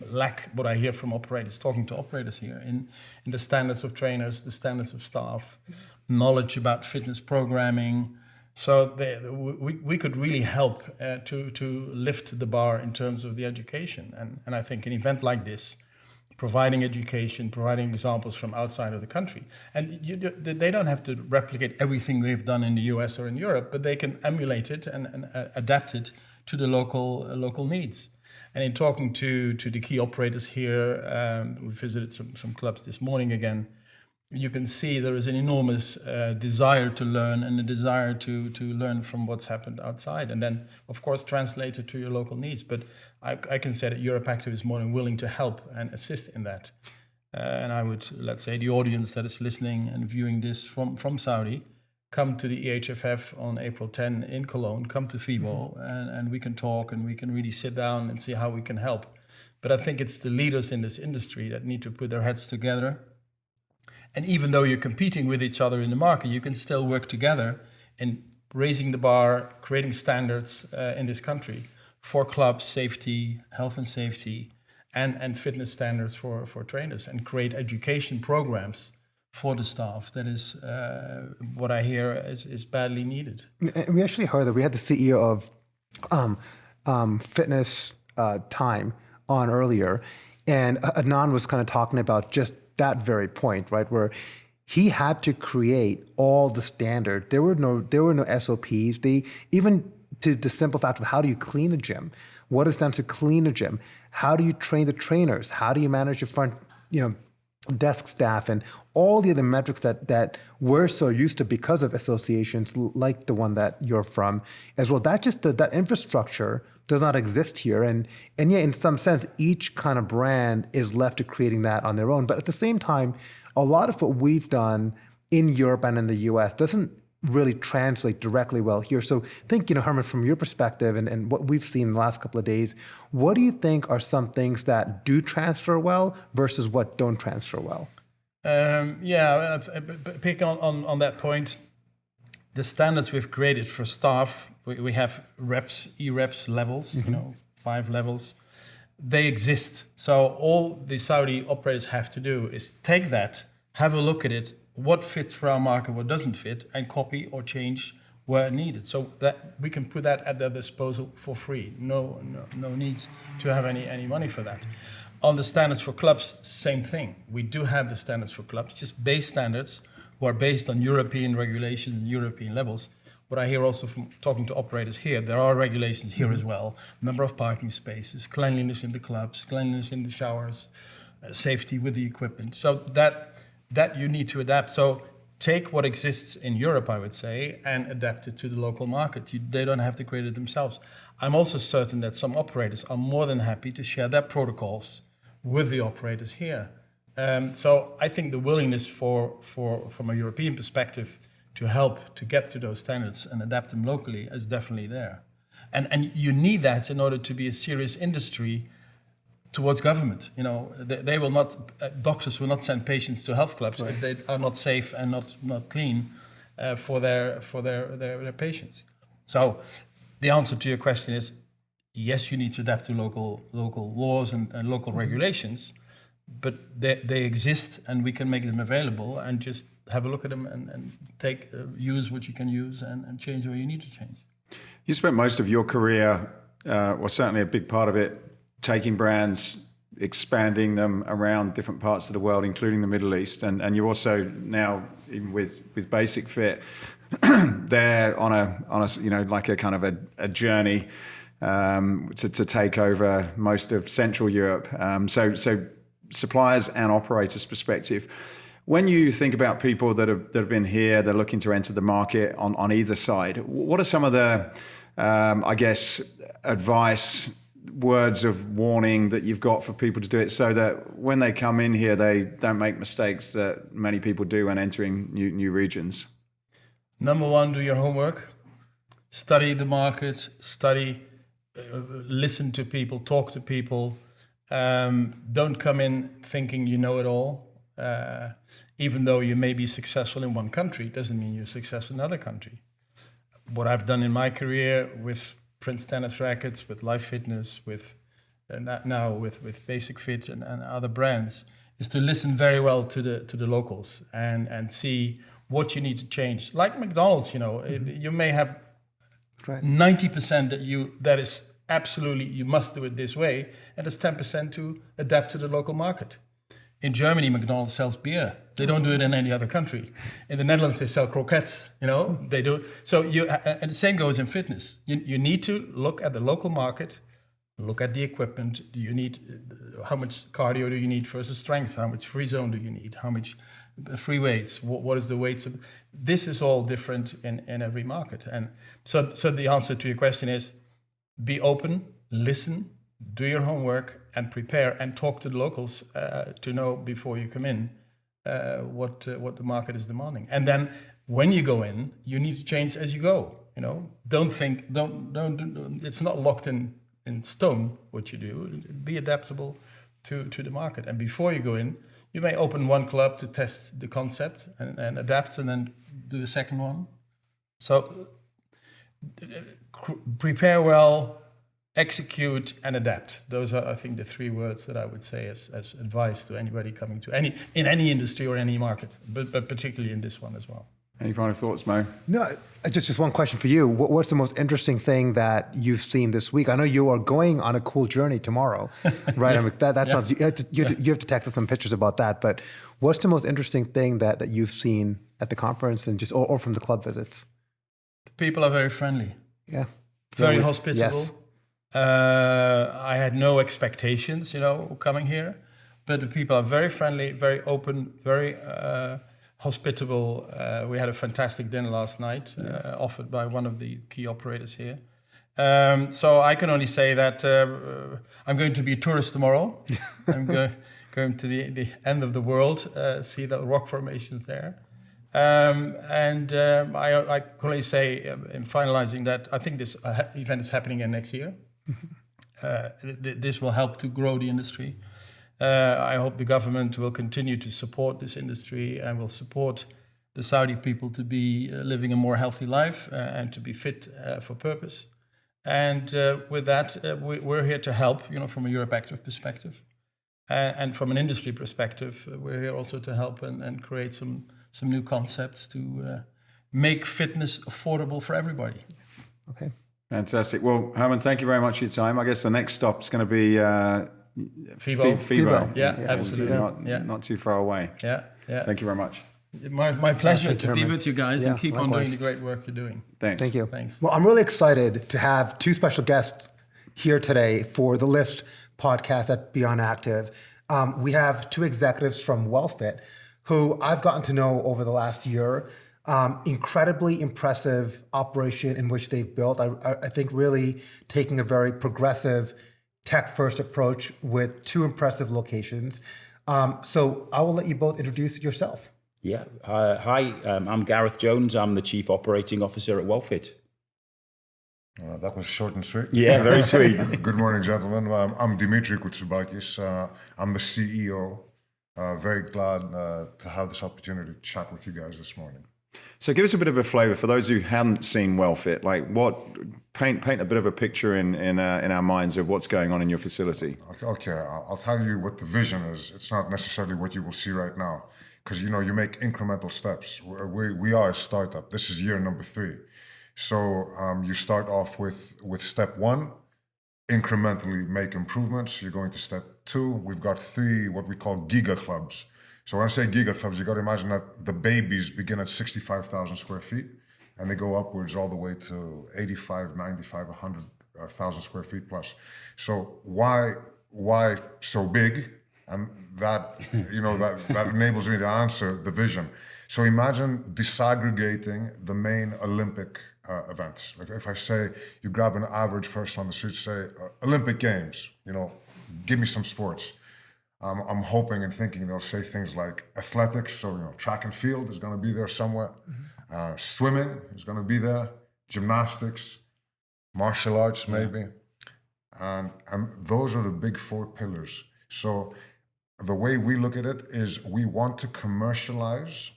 lack, what I hear from operators, talking to operators here, in the standards of trainers, the standards of staff, knowledge about fitness programming. So we could really help to lift the bar in terms of the education. And I think an event like this, providing education, providing examples from outside of the country. And they don't have to replicate everything we've done in the US or in Europe, but they can emulate it and adapt it to the local needs. And in talking to the key operators here, we visited some clubs this morning again, you can see there is an enormous desire to learn and a desire to learn from what's happened outside, and then of course translate it to your local needs. But I can say that EuropeActive is more than willing to help and assist in that. And I would, let's say, the audience that is listening and viewing this from Saudi, come to the EHFF on April 10 in Cologne, come to FIBO, and we can talk and we can really sit down and see how we can help. But I think it's the leaders in this industry that need to put their heads together. And even though you're competing with each other in the market, you can still work together in raising the bar, creating standards in this country for clubs, safety, health and safety, and fitness standards for trainers, and create education programs for the staff. That is what I hear is badly needed. And we actually heard that we had the CEO of Fitness Time on earlier, and Adnan was kind of talking about just that very point, right, where he had to create all the standard. There were no SOPs. Even to the simple fact of how do you clean a gym, what is done to clean a gym, how do you train the trainers, how do you manage your front, desk staff, and all the other metrics that we're so used to because of associations like the one that you're from as well. That just that infrastructure does not exist here, and yet in some sense each kind of brand is left to creating that on their own. But at the same time, a lot of what we've done in Europe and in the US doesn't really translate directly well here. So I think, Herman, from your perspective and what we've seen in the last couple of days, what do you think are some things that do transfer well versus what don't transfer well? Pick on that point. The standards we've created for staff, we have reps, E-reps levels, 5 levels. They exist. So all the Saudi operators have to do is take that, have a look at it, what fits for our market, what doesn't fit, and copy or change where needed. So that we can put that at their disposal for free. No need to have any money for that. On the standards for clubs, same thing. We do have the standards for clubs, just base standards who are based on European regulations and European levels. What I hear also from talking to operators here, there are regulations here as well. Number of parking spaces, cleanliness in the clubs, cleanliness in the showers, safety with the equipment. So that you need to adapt. So take what exists in Europe, I would say, and adapt it to the local market. They don't have to create it themselves. I'm also certain that some operators are more than happy to share their protocols with the operators here. So I think the willingness from a European perspective to help to get to those standards and adapt them locally is definitely there. And you need that in order to be a serious industry towards government. They will not, doctors will not send patients to health clubs if they are not safe and not clean for their patients. So the answer to your question is, yes, you need to adapt to local laws and local regulations, but they exist and we can make them available and just have a look at them and use what you can use and change what you need to change. You spent most of your career, or certainly a big part of it, taking brands, expanding them around different parts of the world, including the Middle East, and you're also now even with Basic Fit, they're on a like a kind of a journey to take over most of Central Europe. So suppliers and operators' perspective. When you think about people that have been here, they're looking to enter the market on either side, what are some of the, I guess, advice, words of warning that you've got for people to do it so that when they come in here, they don't make mistakes that many people do when entering new regions? Number one, do your homework. Study the market, listen to people, talk to people. Don't come in thinking you know it all. Even though you may be successful in one country, doesn't mean you're successful in another country. What I've done in my career with Prince Tennis Rackets, with L.I.F.T.S, with now with Basic Fit and other brands, is to listen very well to the locals and see what you need to change. Like McDonald's, you may have 90% that is absolutely you must do it this way, and there's 10% to adapt to the local market. In Germany, McDonald's sells beer. They don't do it in any other country. In the Netherlands, they sell croquettes. They do. So and the same goes in fitness. You need to look at the local market, look at the equipment. How much cardio do you need versus strength? How much free zone do you need? How much free weights? What is the weights? This is all different in every market. And so the answer to your question is, be open, listen, do your homework, and prepare and talk to the locals to know before you come in what the market is demanding. And then when you go in, you need to change as you go. Don't think it's not locked in stone what you do. Be adaptable to the market. And before you go in, you may open one club to test the concept and adapt, and then do a second one. So prepare well, execute, and adapt. Those are, I think, the three words that I would say as advice to anybody coming to any industry or any market, but particularly in this one as well. Any final thoughts, Mo? No, just one question for you. What's the most interesting thing that you've seen this week? I know you are going on a cool journey tomorrow, right? I mean, sounds, you have to text us some pictures about that, but what's the most interesting thing that you've seen at the conference and just or from the club visits? The people are very friendly. Yeah. Very hospitable. Yes. I had no expectations, coming here, but the people are very friendly, very open, very hospitable. We had a fantastic dinner last night, offered by one of the key operators here. So I can only say that I'm going to be a tourist tomorrow. I'm going to the end of the world, see the rock formations there. I can only say in finalizing that I think this event is happening again next year. This will help to grow the industry. I hope the government will continue to support this industry and will support the Saudi people to be living a more healthy life and to be fit for purpose. And with that, we're here to help, from a EuropeActive perspective. And from an industry perspective, we're here also to help and create some new concepts to make fitness affordable for everybody. Okay. Fantastic. Well, Herman, thank you very much for your time. I guess the next stop is going to be FIBO. Yeah, absolutely. Not too far away. Yeah. Thank you very much. My pleasure to be with you guys and keep likewise. on doing the great work you're doing. Thanks. Thank you. Thanks. Well, I'm really excited to have two special guests here today for the L.I.F.T. podcast at Beyond Active. We have two executives from Wellfit who I've gotten to know over the last year. Incredibly impressive operation in which they've built. I think really taking a very progressive tech-first approach with 2 impressive locations. So I will let you both introduce yourself. Yeah. Hi, I'm Gareth Jones. I'm the Chief Operating Officer at Wellfit. That was short and sweet. Yeah, very sweet. Good morning, gentlemen. I'm Dimitri Koutsoubakis. I'm the CEO. Very glad to have this opportunity to chat with you guys this morning. So give us a bit of a flavor for those who haven't seen Wellfit. Like, paint a bit of a picture in our minds of what's going on in your facility. Okay, I'll tell you what the vision is. It's not necessarily what you will see right now, because you make incremental steps. We are a startup. This is year number 3. So you start off with step 1, incrementally make improvements. You're going to step 2. We've got 3 what we call giga clubs. So when I say giga clubs, you got to imagine that the babies begin at 65,000 square feet and they go upwards all the way to 85, 95, 100,000 square feet plus. So why so big? And that, that enables me to answer the vision. So imagine disaggregating the main Olympic events. Like if I say, you grab an average person on the street, say, Olympic Games, give me some sports. I'm hoping and thinking they'll say things like athletics, so track and field is going to be there somewhere. Swimming is going to be there. Gymnastics, martial arts maybe, and those are the big 4 pillars. So the way we look at it is we want to commercialize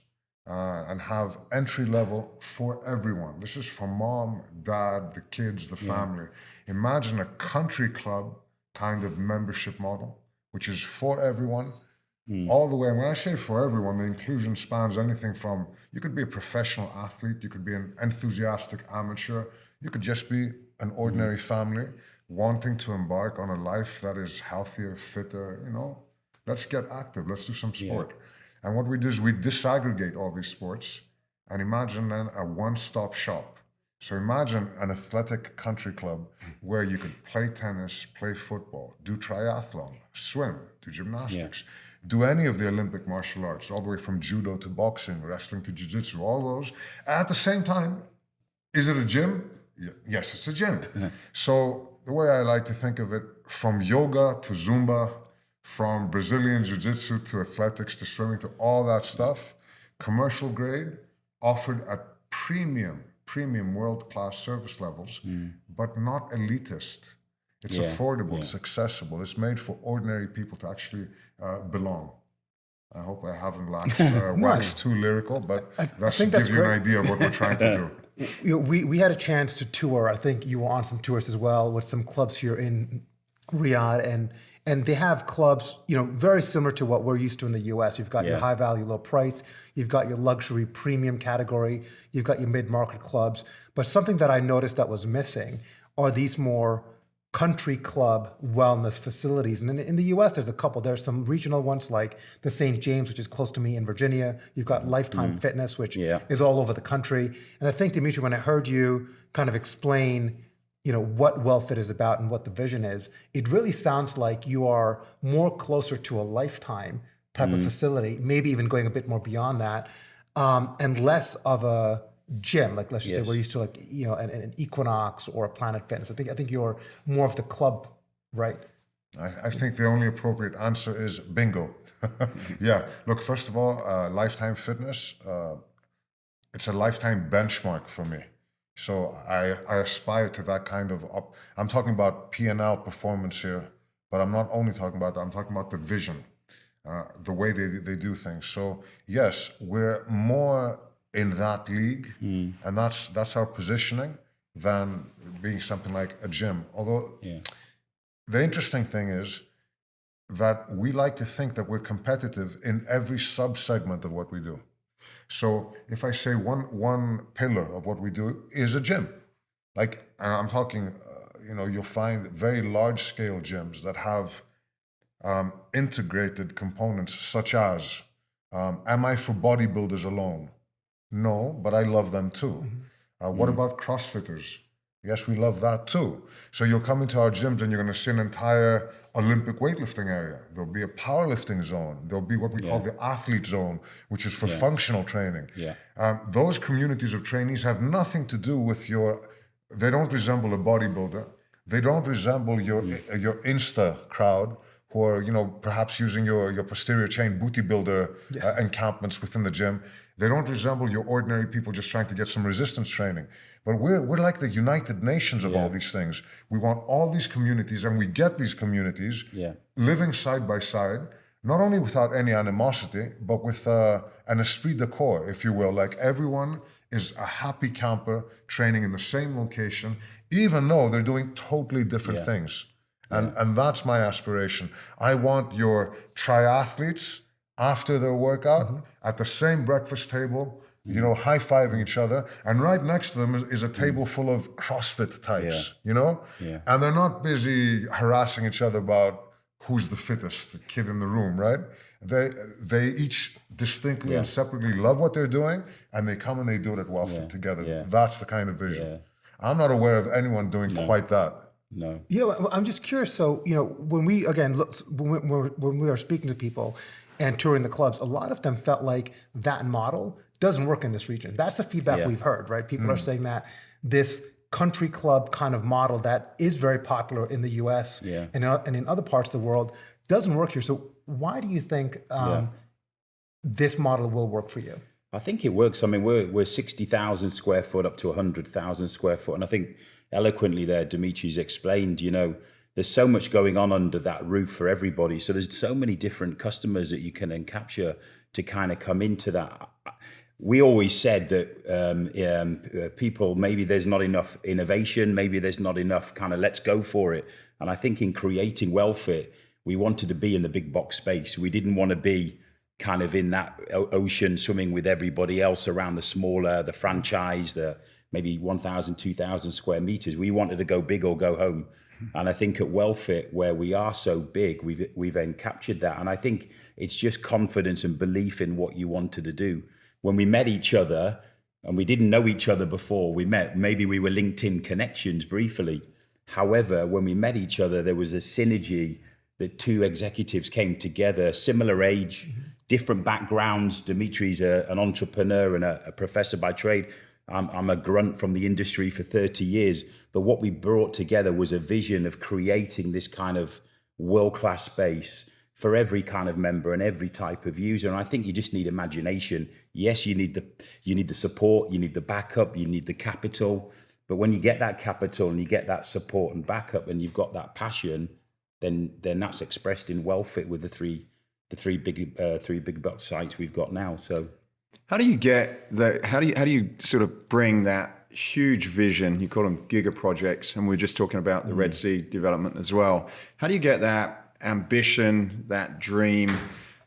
and have entry level for everyone. This is for mom, dad, the kids, the family. Imagine a country club kind of membership model, which is for everyone, all the way. And when I say for everyone, the inclusion spans anything from, you could be a professional athlete, you could be an enthusiastic amateur, you could just be an ordinary family wanting to embark on a life that is healthier, fitter, let's get active, let's do some sport. Yeah. And what we do is we disaggregate all these sports and imagine then a one-stop shop. So imagine an athletic country club where you could play tennis, play football, do triathlon, swim, do gymnastics, do any of the Olympic martial arts, all the way from judo to boxing, wrestling to jiu-jitsu, all those. At the same time, is it a gym? Yes, it's a gym. So the way I like to think of it, from yoga to Zumba, from Brazilian jiu-jitsu to athletics to swimming to all that stuff, commercial grade, offered at premium world-class service levels, but not elitist. It's affordable, it's accessible, it's made for ordinary people to actually belong. I hope I haven't waxed too lyrical, but that should give you an idea of what we're trying to do. We had a chance to tour. I think you were on some tours as well with some clubs here in Riyadh, and they have clubs, very similar to what we're used to in the US. You've got your high value, low price. You've got your luxury premium category. You've got your mid-market clubs. But something that I noticed that was missing are these more country club wellness facilities. And in the US, there's a couple. There's some regional ones like the St. James, which is close to me in Virginia. You've got Lifetime Fitness, which is all over the country. And I think, Dimitri, when I heard you kind of explain what Wellfit is about and what the vision is, it really sounds like you are more closer to a Lifetime type of facility, maybe even going a bit more beyond that, and less of a gym. Like, let's just say we're used to an Equinox or a Planet Fitness. I think you're more of the club, right? I think the only appropriate answer is bingo. Yeah, look, first of all, Lifetime Fitness, it's a lifetime benchmark for me. So I aspire to that kind of I'm talking about P&L performance here, but I'm not only talking about that, I'm talking about the vision, the way they do things. So yes, we're more in that league, and that's our positioning than being something like a gym. Although the interesting thing is that we like to think that we're competitive in every sub-segment of what we do. So if I say one pillar of what we do is a gym, and I'm talking, you'll find very large scale gyms that have integrated components such as, am I for bodybuilders alone? No, but I love them too. What about CrossFitters? Yes, we love that too. So you'll come into our gyms and you're going to see an entire Olympic weightlifting area. There'll be a powerlifting zone. There'll be what we call the athlete zone, which is for functional training. Yeah. Those communities of trainees have nothing to do with they don't resemble a bodybuilder. They don't resemble your Insta crowd who are, perhaps using your posterior chain booty builder encampments within the gym. They don't resemble your ordinary people just trying to get some resistance training. But we're like the United Nations of all these things. We want all these communities, and we get these communities living side by side, not only without any animosity, but with an esprit de corps, if you will. Like everyone is a happy camper training in the same location, even though they're doing totally different things. And that's my aspiration. I want your triathletes after their workout at the same breakfast table, high-fiving each other. And right next to them is a table full of CrossFit types, And they're not busy harassing each other about who's the fittest kid in the room, right? They each distinctly and separately love what they're doing, and they come and they do it at Wellfit together. Yeah. That's the kind of vision. Yeah. I'm not aware of anyone doing quite that. No. Yeah, I'm just curious. So, when we, again, look, when we are speaking to people and touring the clubs, a lot of them felt like that model doesn't work in this region. That's the feedback we've heard, right? People are saying that this country club kind of model that is very popular in the US and in other parts of the world doesn't work here. So why do you think this model will work for you? I think it works. I mean, we're 60,000 square foot up to 100,000 square foot. And I think eloquently there, Dimitri's explained, there's so much going on under that roof for everybody. So there's so many different customers that you can capture to kind of come into that. We always said that people, maybe there's not enough innovation, maybe there's not enough kind of let's go for it. And I think in creating Wellfit, we wanted to be in the big box space. We didn't want to be kind of in that ocean swimming with everybody else around the franchise, the maybe 1,000, 2,000 square meters. We wanted to go big or go home. And I think at Wellfit, where we are so big, we've then captured that. And I think it's just confidence and belief in what you wanted to do. When we met each other, and we didn't know each other before we met, maybe we were LinkedIn connections briefly. However, when we met each other, there was a synergy that two executives came together, similar age, different backgrounds. Dimitri's an entrepreneur and a professor by trade. I'm a grunt from the industry for 30 years. But what we brought together was a vision of creating this kind of world-class space for every kind of member and every type of user. And I think you just need imagination. Yes, you need the support, you need the backup, you need the capital. But when you get that capital and you get that support and backup and you've got that passion, then that's expressed in Wellfit with the three big box sites we've got now. So how do you get that? How do you sort of bring that huge vision? You call them giga projects, and we're just talking about the Red Sea development as well. How do you get that ambition, that dream,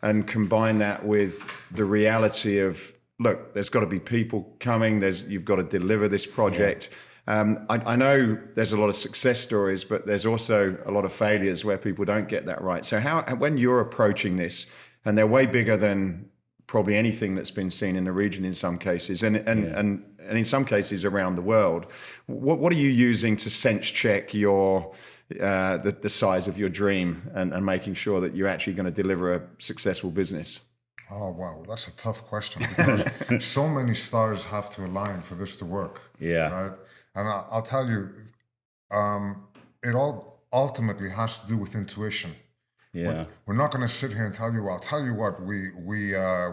and combine that with the reality of, look, there's got to be people coming. You've got to deliver this project. I know there's a lot of success stories, but there's also a lot of failures where people don't get that right. So when you're approaching this, and they're way bigger than probably anything that's been seen in the region in some cases, and in some cases around the world, what are you using to sense check the size of your dream and making sure that you're actually going to deliver a successful business? Oh, wow. That's a tough question because so many stars have to align for this to work. Yeah. Right? And I'll tell you, it all ultimately has to do with intuition. Yeah. We're not going to sit here and tell you, well, I'll tell you what, we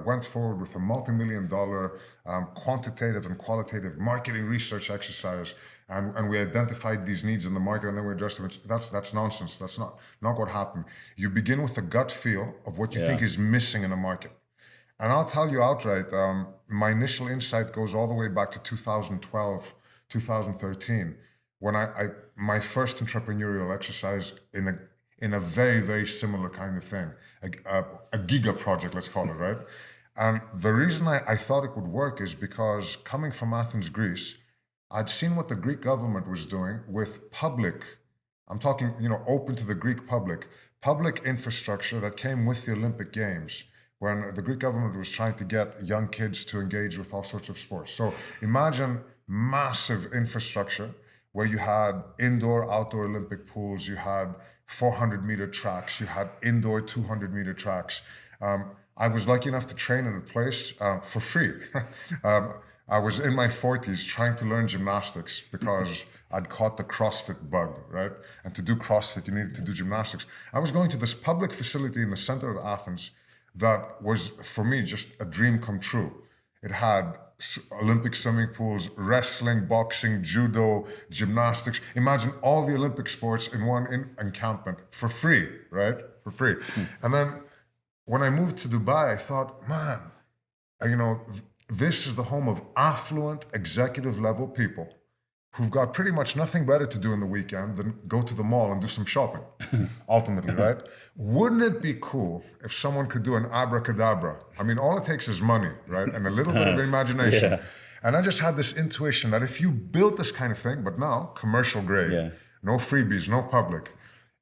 went forward with a multi-million-dollar quantitative and qualitative marketing research exercise, and we identified these needs in the market, and then we addressed them. That's nonsense. That's not what happened. You begin with a gut feel of what you think is missing in a market. And I'll tell you outright, my initial insight goes all the way back to 2012, 2013, when my first entrepreneurial exercise in a very, very similar kind of thing, a giga project, let's call it, right? And the reason I thought it would work is because coming from Athens, Greece, I'd seen what the Greek government was doing with public, I'm talking, open to the Greek public infrastructure that came with the Olympic Games, when the Greek government was trying to get young kids to engage with all sorts of sports. So imagine massive infrastructure where you had indoor, outdoor Olympic pools, you had 400-meter tracks, you had indoor 200-meter tracks. I was lucky enough to train in a place for free. I was in my 40s trying to learn gymnastics because I'd caught the CrossFit bug, right? And to do CrossFit, you needed to do gymnastics. I was going to this public facility in the center of Athens that was, for me, just a dream come true. It had Olympic swimming pools, wrestling, boxing, judo, gymnastics. Imagine all the Olympic sports in one encampment for free, right? For free. And then when I moved to Dubai, I thought, man, this is the home of affluent executive level people who've got pretty much nothing better to do in the weekend than go to the mall and do some shopping, ultimately, right? Wouldn't it be cool if someone could do an abracadabra? I mean, all it takes is money, right? And a little bit of imagination. Yeah. And I just had this intuition that if you built this kind of thing, but now commercial grade, no freebies, no public,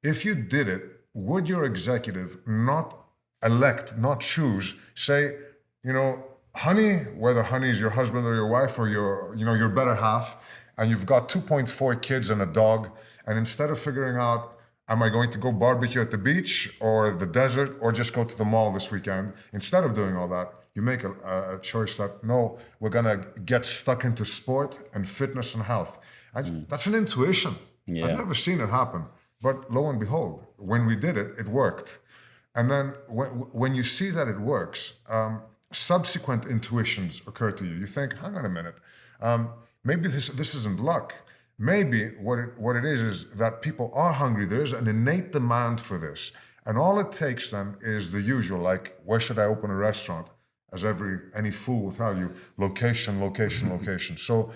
if you did it, would your executive not elect, not choose, say, honey, whether honey is your husband or your wife or your better half, and you've got 2.4 kids and a dog, and instead of figuring out, am I going to go barbecue at the beach or the desert or just go to the mall this weekend, instead of doing all that, you make a choice that, no, we're going to get stuck into sport and fitness and health. That's an intuition. Yeah. I've never seen it happen. But lo and behold, when we did it, it worked. And then when you see that it works, subsequent intuitions occur to you. You think, hang on a minute, maybe this isn't luck. Maybe what it is that people are hungry. There is an innate demand for this. And all it takes then is the usual, like, where should I open a restaurant? As any fool will tell you, location, location, location. So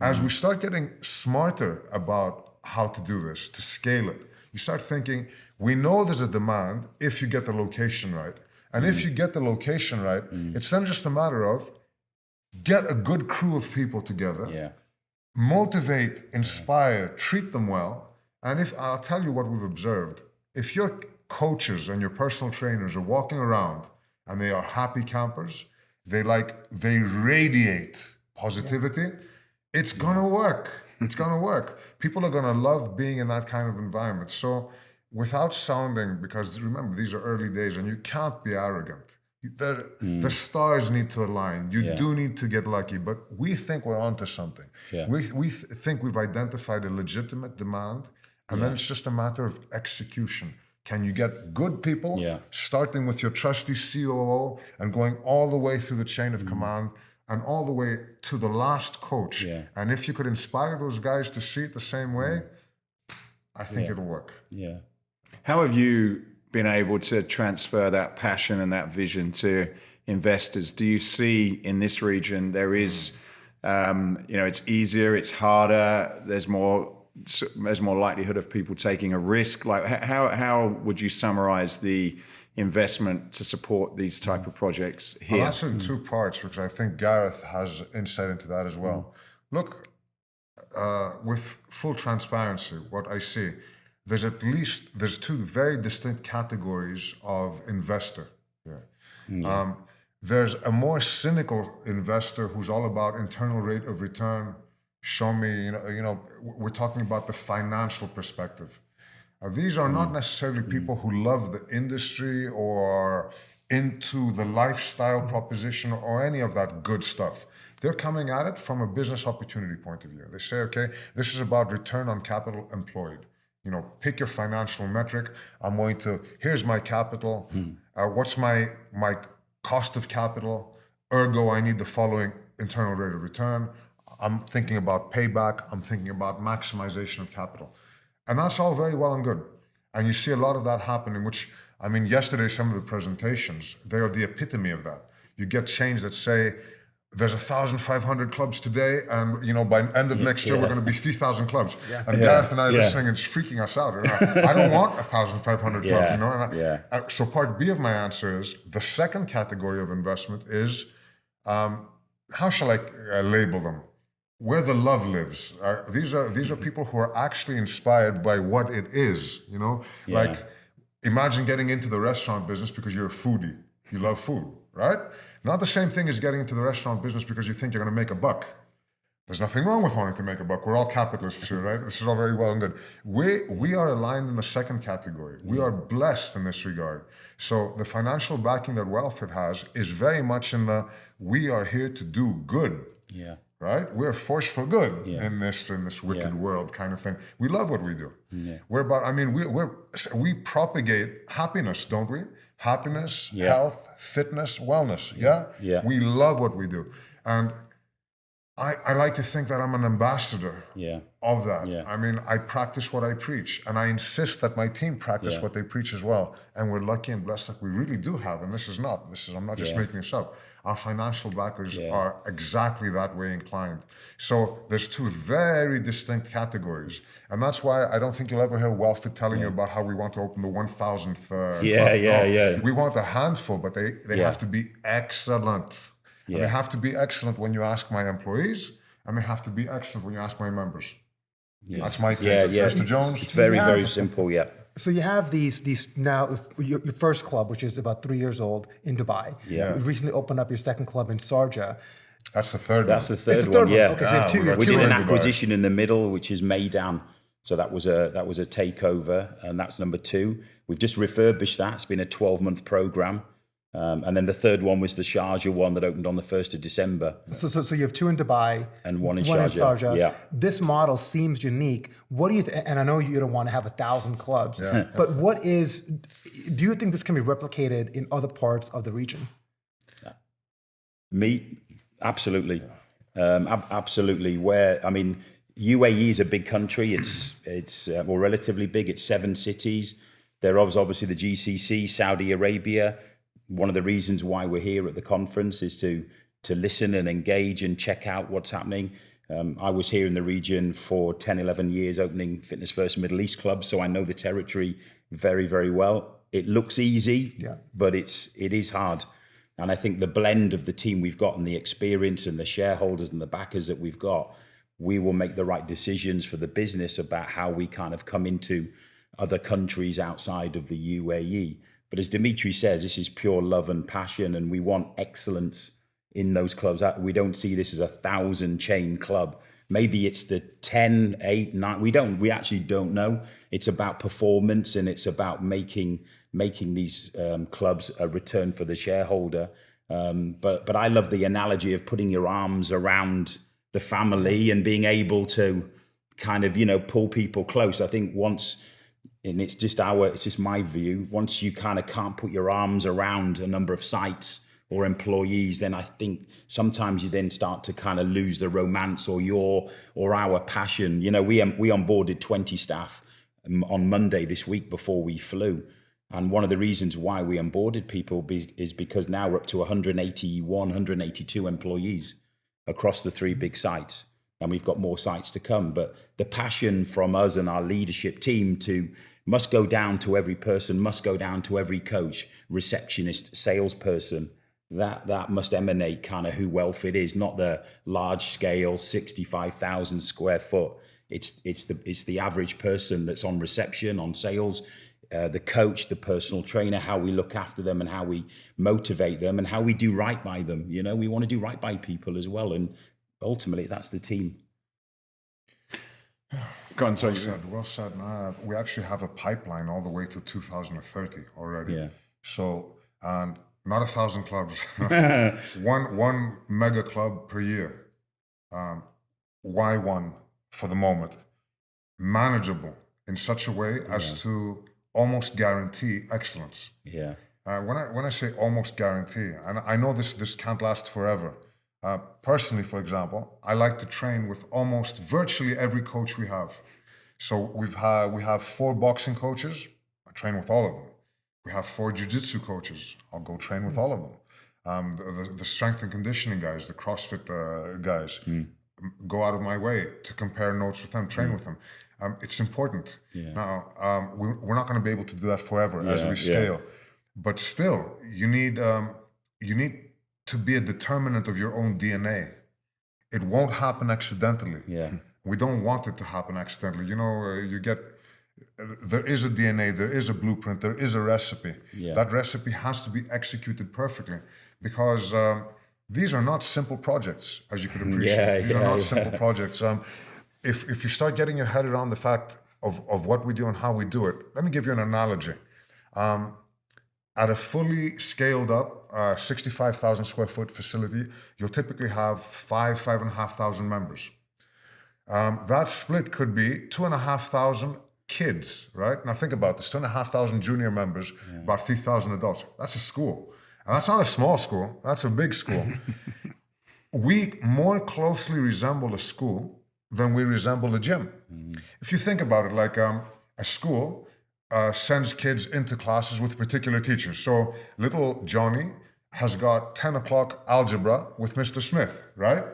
as we start getting smarter about how to do this, to scale it, you start thinking, we know there's a demand if you get the location right. And if you get the location right, it's then just a matter of get a good crew of people together, motivate, inspire, treat them well. And I'll tell you what we've observed, if your coaches and your personal trainers are walking around and they are happy campers, they radiate positivity, it's gonna work. It's gonna work. People are gonna love being in that kind of environment. So without sounding, because remember, these are early days and you can't be arrogant. The stars need to align. You do need to get lucky, but we think we're onto something. Yeah. We think we've identified a legitimate demand, and then it's just a matter of execution. Can you get good people, starting with your trusty COO and going all the way through the chain of command and all the way to the last coach? Yeah. And if you could inspire those guys to see it the same way, I think it'll work. Yeah. How have you been able to transfer that passion and that vision to investors? Do you see in this region there is, it's easier, it's harder, there's more likelihood of people taking a risk? Like, how would you summarize the investment to support these type of projects here? I'll answer in two parts because I think Gareth has insight into that as well. Look, with full transparency, what I see, there's two very distinct categories of investor. There's a more cynical investor who's all about internal rate of return. Show me, we're talking about the financial perspective. These are not necessarily people who love the industry or into the lifestyle proposition or any of that good stuff. They're coming at it from a business opportunity point of view. They say, okay, this is about return on capital employed. Pick your financial metric. Here's my capital. What's my cost of capital? Ergo, I need the following internal rate of return. I'm thinking about payback. I'm thinking about maximization of capital. And that's all very well and good. And you see a lot of that happening, yesterday, some of the presentations, they're the epitome of that. You get chains that say, there's 1,500 clubs today, and by the end of next year, we're going to be 3,000 clubs. Yeah. And Gareth and I are listening, and it's freaking us out. I don't want 1,500 clubs, So part B of my answer is, the second category of investment is, how shall I label them? Where the love lives. These are people who are actually inspired by what it is, Like, imagine getting into the restaurant business because you're a foodie. You love food, right? Not the same thing as getting into the restaurant business because you think you're going to make a buck. There's nothing wrong with wanting to make a buck. We're all capitalists here, right? This is all very well and good. We are aligned in the second category. We are blessed in this regard. So the financial backing that Wellfit has is very much in the we are here to do good. Yeah. Right? We're a force for good in this wicked world kind of thing. We love what we do. Yeah. We're about. I mean, we propagate happiness, don't we? Happiness, health, fitness, wellness. Yeah. We love what we do, and I like to think that I'm an ambassador of that. Yeah. I mean, I practice what I preach, and I insist that my team practice what they preach as well. And we're lucky and blessed that we really do have, and I'm not just making this up. Our financial backers are exactly that way inclined. So there's two very distinct categories. And that's why I don't think you'll ever hear Wellfit telling you about how we want to open the 1,000th club. We want a handful, but they have to be excellent. Yeah. And they have to be excellent when you ask my employees, and they have to be excellent when you ask my members. Yes. That's my thing. Mr. Jones? It's very simple, So you have these now, your first club, which is about 3 years old, in Dubai. Yeah. You recently opened up your second club in Sharjah. That's the third one. That's the third one, yeah. Okay, so you have two, we did an acquisition in the middle, which is Meydan. So that was a takeover, and that's number 2. We've just refurbished that. It's been a 12-month program. And then the third one was the Sharjah one that opened on the 1st of December. So you have 2 in Dubai and one in Sharjah. Yeah. This model seems unique. What do you and I know you don't want to have 1,000 clubs, but do you think this can be replicated in other parts of the region? Absolutely. Absolutely. UAE is a big country. It's relatively big. It's 7 cities. There is obviously the GCC, Saudi Arabia. One of the reasons why we're here at the conference is to listen and engage and check out what's happening. I was here in the region for 10, 11 years opening Fitness First Middle East clubs, so I know the territory very, very well. It looks easy, but it is hard. And I think the blend of the team we've got and the experience and the shareholders and the backers that we've got, we will make the right decisions for the business about how we kind of come into other countries outside of the UAE. But as Dimitri says, this is pure love and passion, and we want excellence in those clubs. We don't see this as a 1,000 club. Maybe it's the 10, 8, 9. We actually don't know. It's about performance, and it's about making these clubs a return for the shareholder. But I love the analogy of putting your arms around the family and being able to kind of, pull people close. I think and it's just my view, once you kind of can't put your arms around a number of sites or employees, then I think sometimes you then start to kind of lose the romance or our passion. We onboarded 20 staff on Monday this week before we flew. And one of the reasons why we onboarded people is because now we're up to 181, 182 employees across the 3 big sites. And we've got more sites to come. But the passion from us and our leadership team must go down to every person, must go down to every coach, receptionist, salesperson. That must emanate kind of who Wellfit is, not the large scale 65,000 square foot. It's the average person that's on reception, on sales, the coach, the personal trainer, how we look after them and how we motivate them and how we do right by them. We want to do right by people as well. And ultimately, that's the team. Well said. We actually have a pipeline all the way to 2030 already. Yeah. So, and not 1,000 clubs. one mega club per year. Why one for the moment? Manageable in such a way as to almost guarantee excellence. Yeah. When I say almost guarantee, and I know this can't last forever. Personally, for example, I like to train with almost virtually every coach we have. So we have 4 boxing coaches. I train with all of them. We have 4 jiu-jitsu coaches. I'll go train with all of them. The strength and conditioning guys, the CrossFit guys, go out of my way to compare notes with them, train with them. It's important. Yeah. Now, we're not going to be able to do that forever as we scale. But still, you need to be a determinant of your own DNA. It won't happen accidentally. Yeah. We don't want it to happen accidentally. There is a DNA, there is a blueprint, there is a recipe. Yeah. That recipe has to be executed perfectly because these are not simple projects, as you could appreciate. These are not simple projects. If you start getting your head around the fact of what we do and how we do it, let me give you an analogy. At a fully scaled up 65,000 square foot facility, you'll typically have 5,500 members. That split could be 2,500 kids, right? Now think about this, 2,500 junior members, about 3,000 adults. That's a school. And that's not a small school, that's a big school. We more closely resemble a school than we resemble a gym. If you think about it, like a school sends kids into classes with particular teachers. So little Johnny has got 10 o'clock algebra with Mr. Smith, right?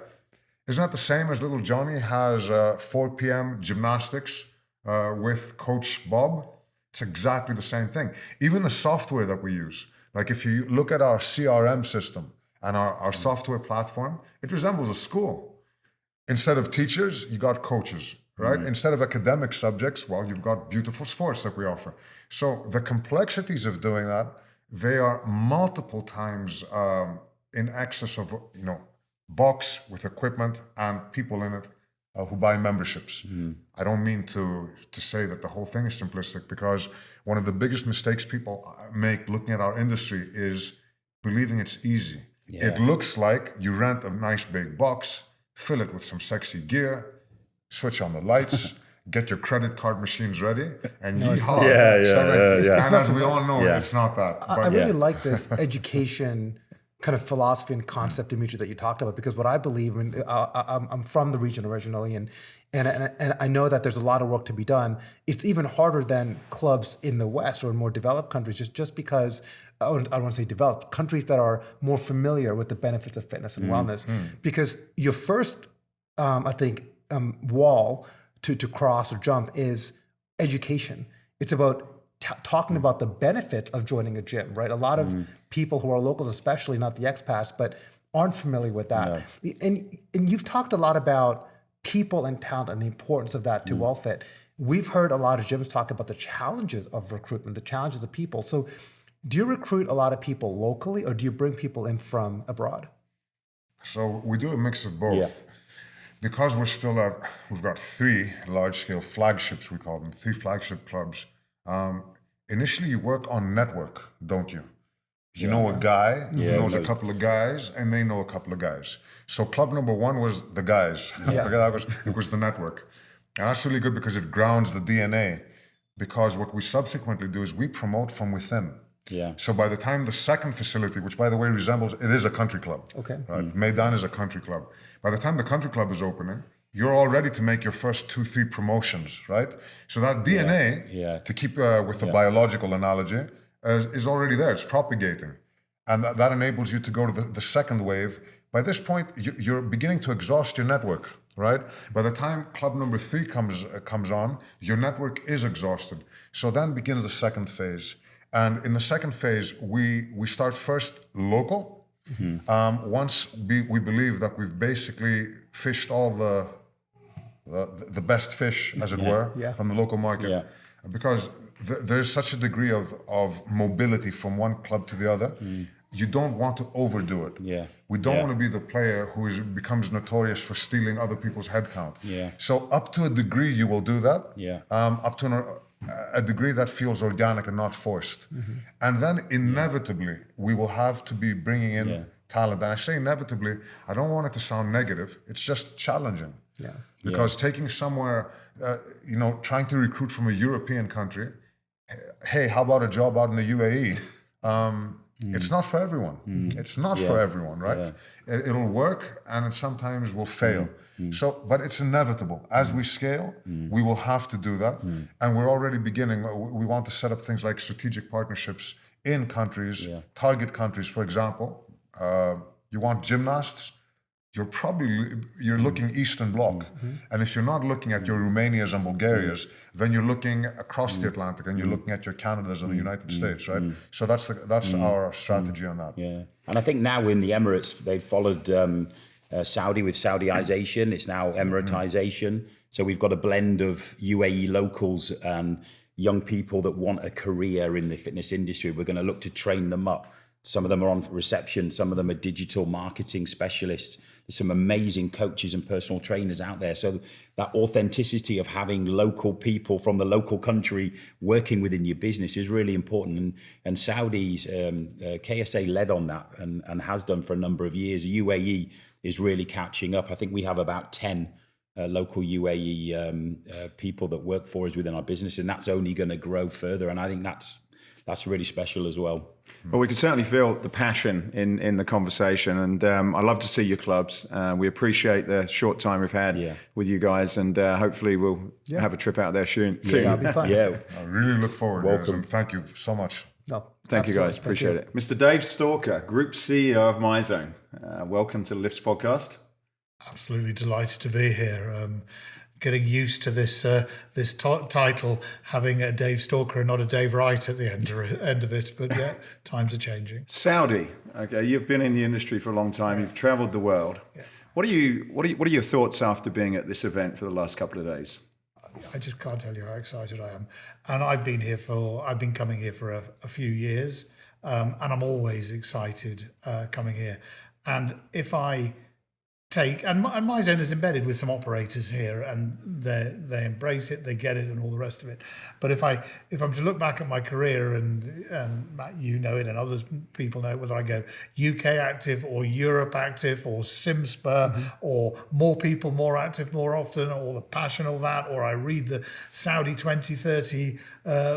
Isn't that the same as little Johnny has 4 p.m. gymnastics with Coach Bob? It's exactly the same thing. Even the software that we use, like if you look at our CRM system and our software platform, it resembles a school. Instead of teachers, you got coaches, right? Instead of academic subjects, well, you've got beautiful sports that we offer. So the complexities of doing that, they are multiple times in excess of, box with equipment and people in it who buy memberships. I don't mean to say that the whole thing is simplistic, because one of the biggest mistakes people make looking at our industry is believing it's easy. It looks like you rent a nice big box, fill it with some sexy gear, switch on the lights, get your credit card machines ready, and yeehaw. And as we all know, it's not that. I really like this education kind of philosophy and concept, Dimitri, that you talked about, because what I believe in, I'm from the region originally, and I know that there's a lot of work to be done. It's even harder than clubs in the West or in more developed countries, just because, I don't want to say developed, countries that are more familiar with the benefits of fitness and wellness. Because your first, wall to cross or jump is education. It's about talking about the benefits of joining a gym, right? A lot of people who are locals, especially not the expats, but aren't familiar with that. No. And you've talked a lot about people and talent and the importance of that to Wellfit. We've heard a lot of gyms talk about the challenges of recruitment, the challenges of people. So do you recruit a lot of people locally, or do you bring people in from abroad? So we do a mix of both. Because we've got 3 large-scale flagships, we call them, 3 flagship clubs. Initially, you work on network, don't you? You know a guy who knows a couple of guys, and they know a couple of guys. So club number 1 was the guys. It was the network. And that's really good because it grounds the DNA. Because what we subsequently do is we promote from within. So by the time the second facility, which by the way it is a country club. Right? Meydan is a country club. By the time the country club is opening, you're all ready to make your first 2-3 promotions, right? So that DNA, to keep with the biological analogy, is already there. It's propagating. And that enables you to go to the second wave. By this point, you're beginning to exhaust your network, right? By the time club number 3 comes on, your network is exhausted. So then begins the second phase. And in the second phase, we start first local. Once we believe that we've basically fished all the best fish, as it were, from the local market. Because there's such a degree of mobility from one club to the other. You don't want to overdo it. We don't want to be the player who becomes notorious for stealing other people's headcount. So up to a degree, you will do that. Up to a degree that feels organic and not forced. And then inevitably, we will have to be bringing in talent. And I say inevitably, I don't want it to sound negative. It's just challenging. Because taking somewhere, trying to recruit from a European country, hey, how about a job out in the UAE? It's not for everyone. It's not for everyone, right? It'll work, and it sometimes will fail. So, but it's inevitable. As we scale, we will have to do that. And we're already beginning. We want to set up things like strategic partnerships in countries, target countries, for example. You want gymnasts? You're looking Eastern Bloc. And if you're not looking at your Romanias and Bulgarias, then you're looking across the Atlantic and you're looking at your Canadas and the United States, right? So that's our strategy on that. And I think now in the Emirates, they've followed Saudi with Saudiization. It's now Emiratization. So we've got a blend of UAE locals and young people that want a career in the fitness industry. We're going to look to train them up Some of them are on reception. Some of them are digital marketing specialists. There's some amazing coaches and personal trainers out there. So that authenticity of having local people from the local country working within your business is really important. And Saudi's KSA led on that and has done for a number of years. UAE is really catching up. I think we have about 10 local UAE people that work for us within our business, and that's only going to grow further. And I think that's really special as well. Well, we can certainly feel the passion in the conversation, and I love to see your clubs. We appreciate the short time we've had with you guys, and hopefully we'll have a trip out there soon. That'll be fun. Yeah, I really look forward to this, and thank you so much. No, Thank you guys, appreciate it. Mr. Dave Stalker, Group CEO of MyZone. Welcome to the L.I.F.T.S podcast. Absolutely delighted to be here. Getting used to this title, having a Dave Stalker and not a Dave Wright at the end of it. But yeah, times are changing. Saudi. Okay, you've been in the industry for a long time. You've travelled the world. Yeah. What are your thoughts after being at this event for the last couple of days? I just can't tell you how excited I am. And I've been coming here for a few years, and I'm always excited coming here. And if I take, and MyZone is embedded with some operators here, and they embrace it, they get it, and all the rest of it. But if I'm to look back at my career, and Matt, you know it, and others people know it, whether I go EuropeActive or EuropeActive or SimSpur or more people, more active, more often, or the passion of that, or I read the Saudi 2030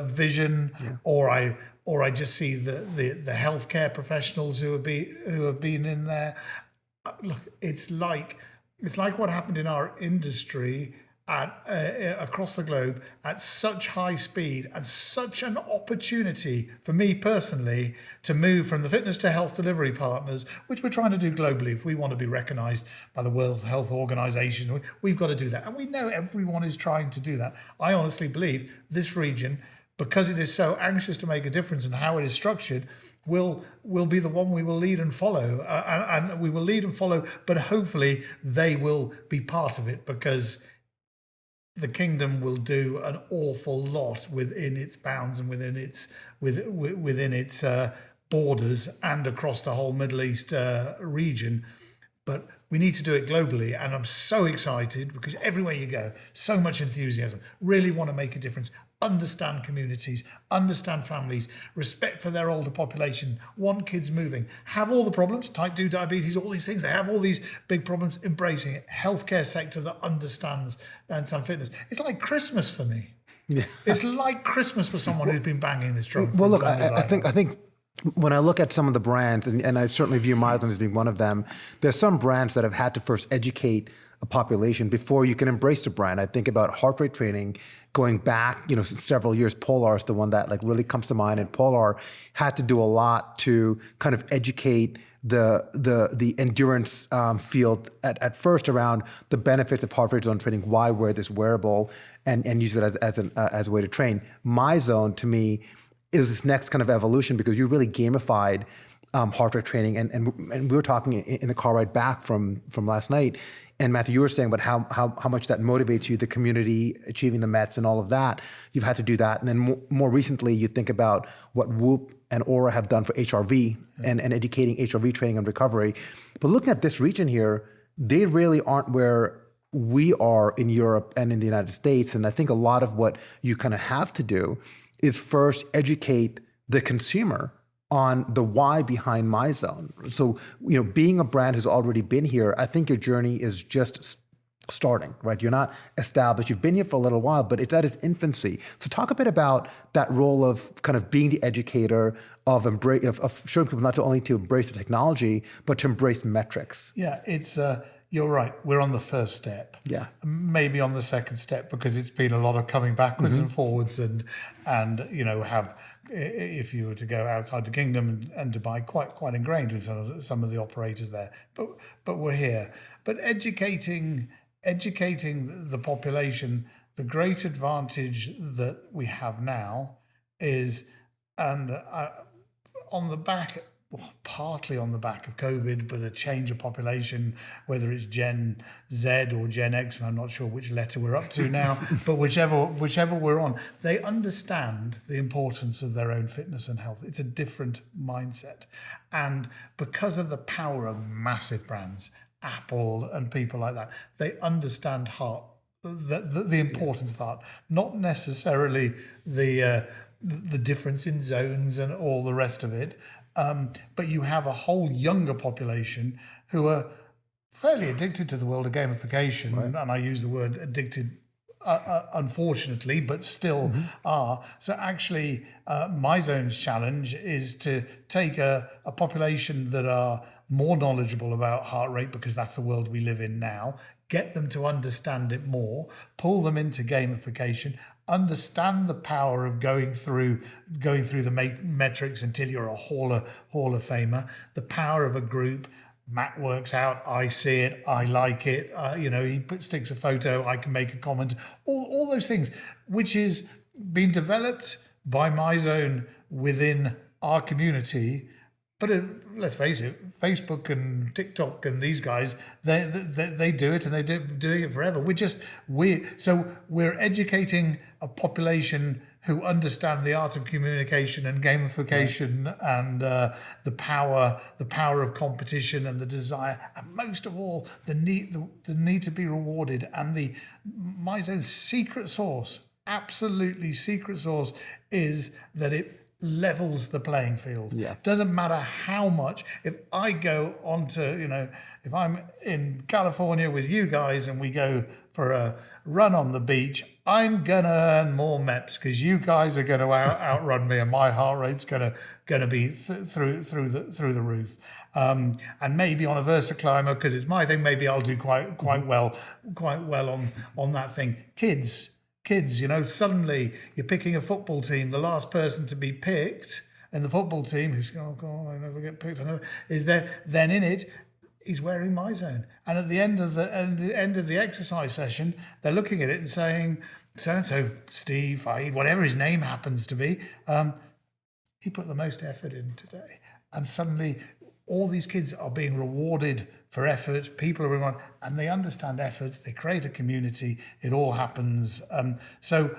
vision, or I just see the healthcare professionals who have been in there. Look, it's like what happened in our industry across the globe at such high speed, and such an opportunity for me personally to move from the fitness to health delivery partners, which we're trying to do globally. If we want to be recognized by the World Health Organization, we've got to do that. And we know everyone is trying to do that. I honestly believe this region, because it is so anxious to make a difference in how it is structured, will be the one we will lead and follow, and we will lead and follow, but hopefully they will be part of it, because the kingdom will do an awful lot within its bounds and within its borders and across the whole Middle East region. But we need to do it globally, and I'm so excited because everywhere you go, so much enthusiasm, really want to make a difference, understand communities, understand families, respect for their older population, want kids moving, have all the problems, type 2 diabetes, all these things, they have all these big problems, embracing it, healthcare sector that understands and some fitness. It's like Christmas for me. Yeah. It's like Christmas for someone who's been banging this drum. Well, look, I think when I look at some of the brands, and I certainly view MyZone as being one of them, there's some brands that have had to first educate a population before you can embrace the brand. I think about heart rate training going back, several years. Polar is the one that really comes to mind, and Polar had to do a lot to kind of educate the endurance field at first around the benefits of heart rate zone training, why wear this wearable, and use it as a way to train. MyZone to me is this next kind of evolution, because you really gamified heart rate training, and we were talking in the car ride back from last night. And Matthew, you were saying about how much that motivates you, the community, achieving the METs and all of that. You've had to do that. And then more recently, you think about what Whoop and Aura have done for HRV and educating HRV training and recovery. But looking at this region here, they really aren't where we are in Europe and in the United States. And I think a lot of what you kind of have to do is first educate the consumer on the why behind MyZone. So, being a brand who's already been here, I think your journey is just starting, right? You're not established. You've been here for a little while, but it's at its infancy. So talk a bit about that role of kind of being the educator, of showing people not only to embrace the technology, but to embrace metrics. Yeah, it's you're right. We're on the first step. Yeah. Maybe on the second step, because it's been a lot of coming backwards and forwards, and have, if you were to go outside the kingdom and Dubai, quite ingrained with some of the operators there. But we're here. But educating the population, the great advantage that we have now is, and on the back partly on the back of COVID, but a change of population, whether it's Gen Z or Gen X, and I'm not sure which letter we're up to now, but whichever we're on, they understand the importance of their own fitness and health. It's a different mindset. And because of the power of massive brands, Apple and people like that, they understand heart, the importance of heart, not necessarily the difference in zones and all the rest of it. But you have a whole younger population who are fairly addicted to the world of gamification, right. And I use the word addicted unfortunately, but still are. So actually, MyZone's challenge is to take a population that are more knowledgeable about heart rate, because that's the world we live in now, get them to understand it more, pull them into gamification, understand the power of going through the metrics until you're a Hall of Famer, the power of a group. Matt works out, I see it, I like it, he sticks a photo, I can make a comment, all those things, which is being developed by MyZone within our community. But let's face it, Facebook and TikTok and these guys, they do it, and they're doing it forever. We're educating a population who understand the art of communication and gamification, right. And the power of competition and the desire, and most of all, the need to be rewarded. And the MyZone's secret sauce, absolutely secret sauce, is that it levels the playing field. Yeah. Doesn't matter how much. If I go on to, if I'm in California with you guys and we go for a run on the beach, I'm gonna earn more MEPs because you guys are gonna outrun me, and my heart rate's gonna be through the roof. And maybe on a Versa climber, because it's my thing, maybe I'll do quite well on that thing. Kids, suddenly you're picking a football team. The last person to be picked in the football team, who's going, oh God, I never get picked, is there. Then in it, he's wearing MyZone. And at the end of the exercise session, they're looking at it and saying, so Steve, whatever his name happens to be, he put the most effort in today. And suddenly, all these kids are being rewarded for effort. People are rewarded, and they understand effort. They create a community. It all happens. So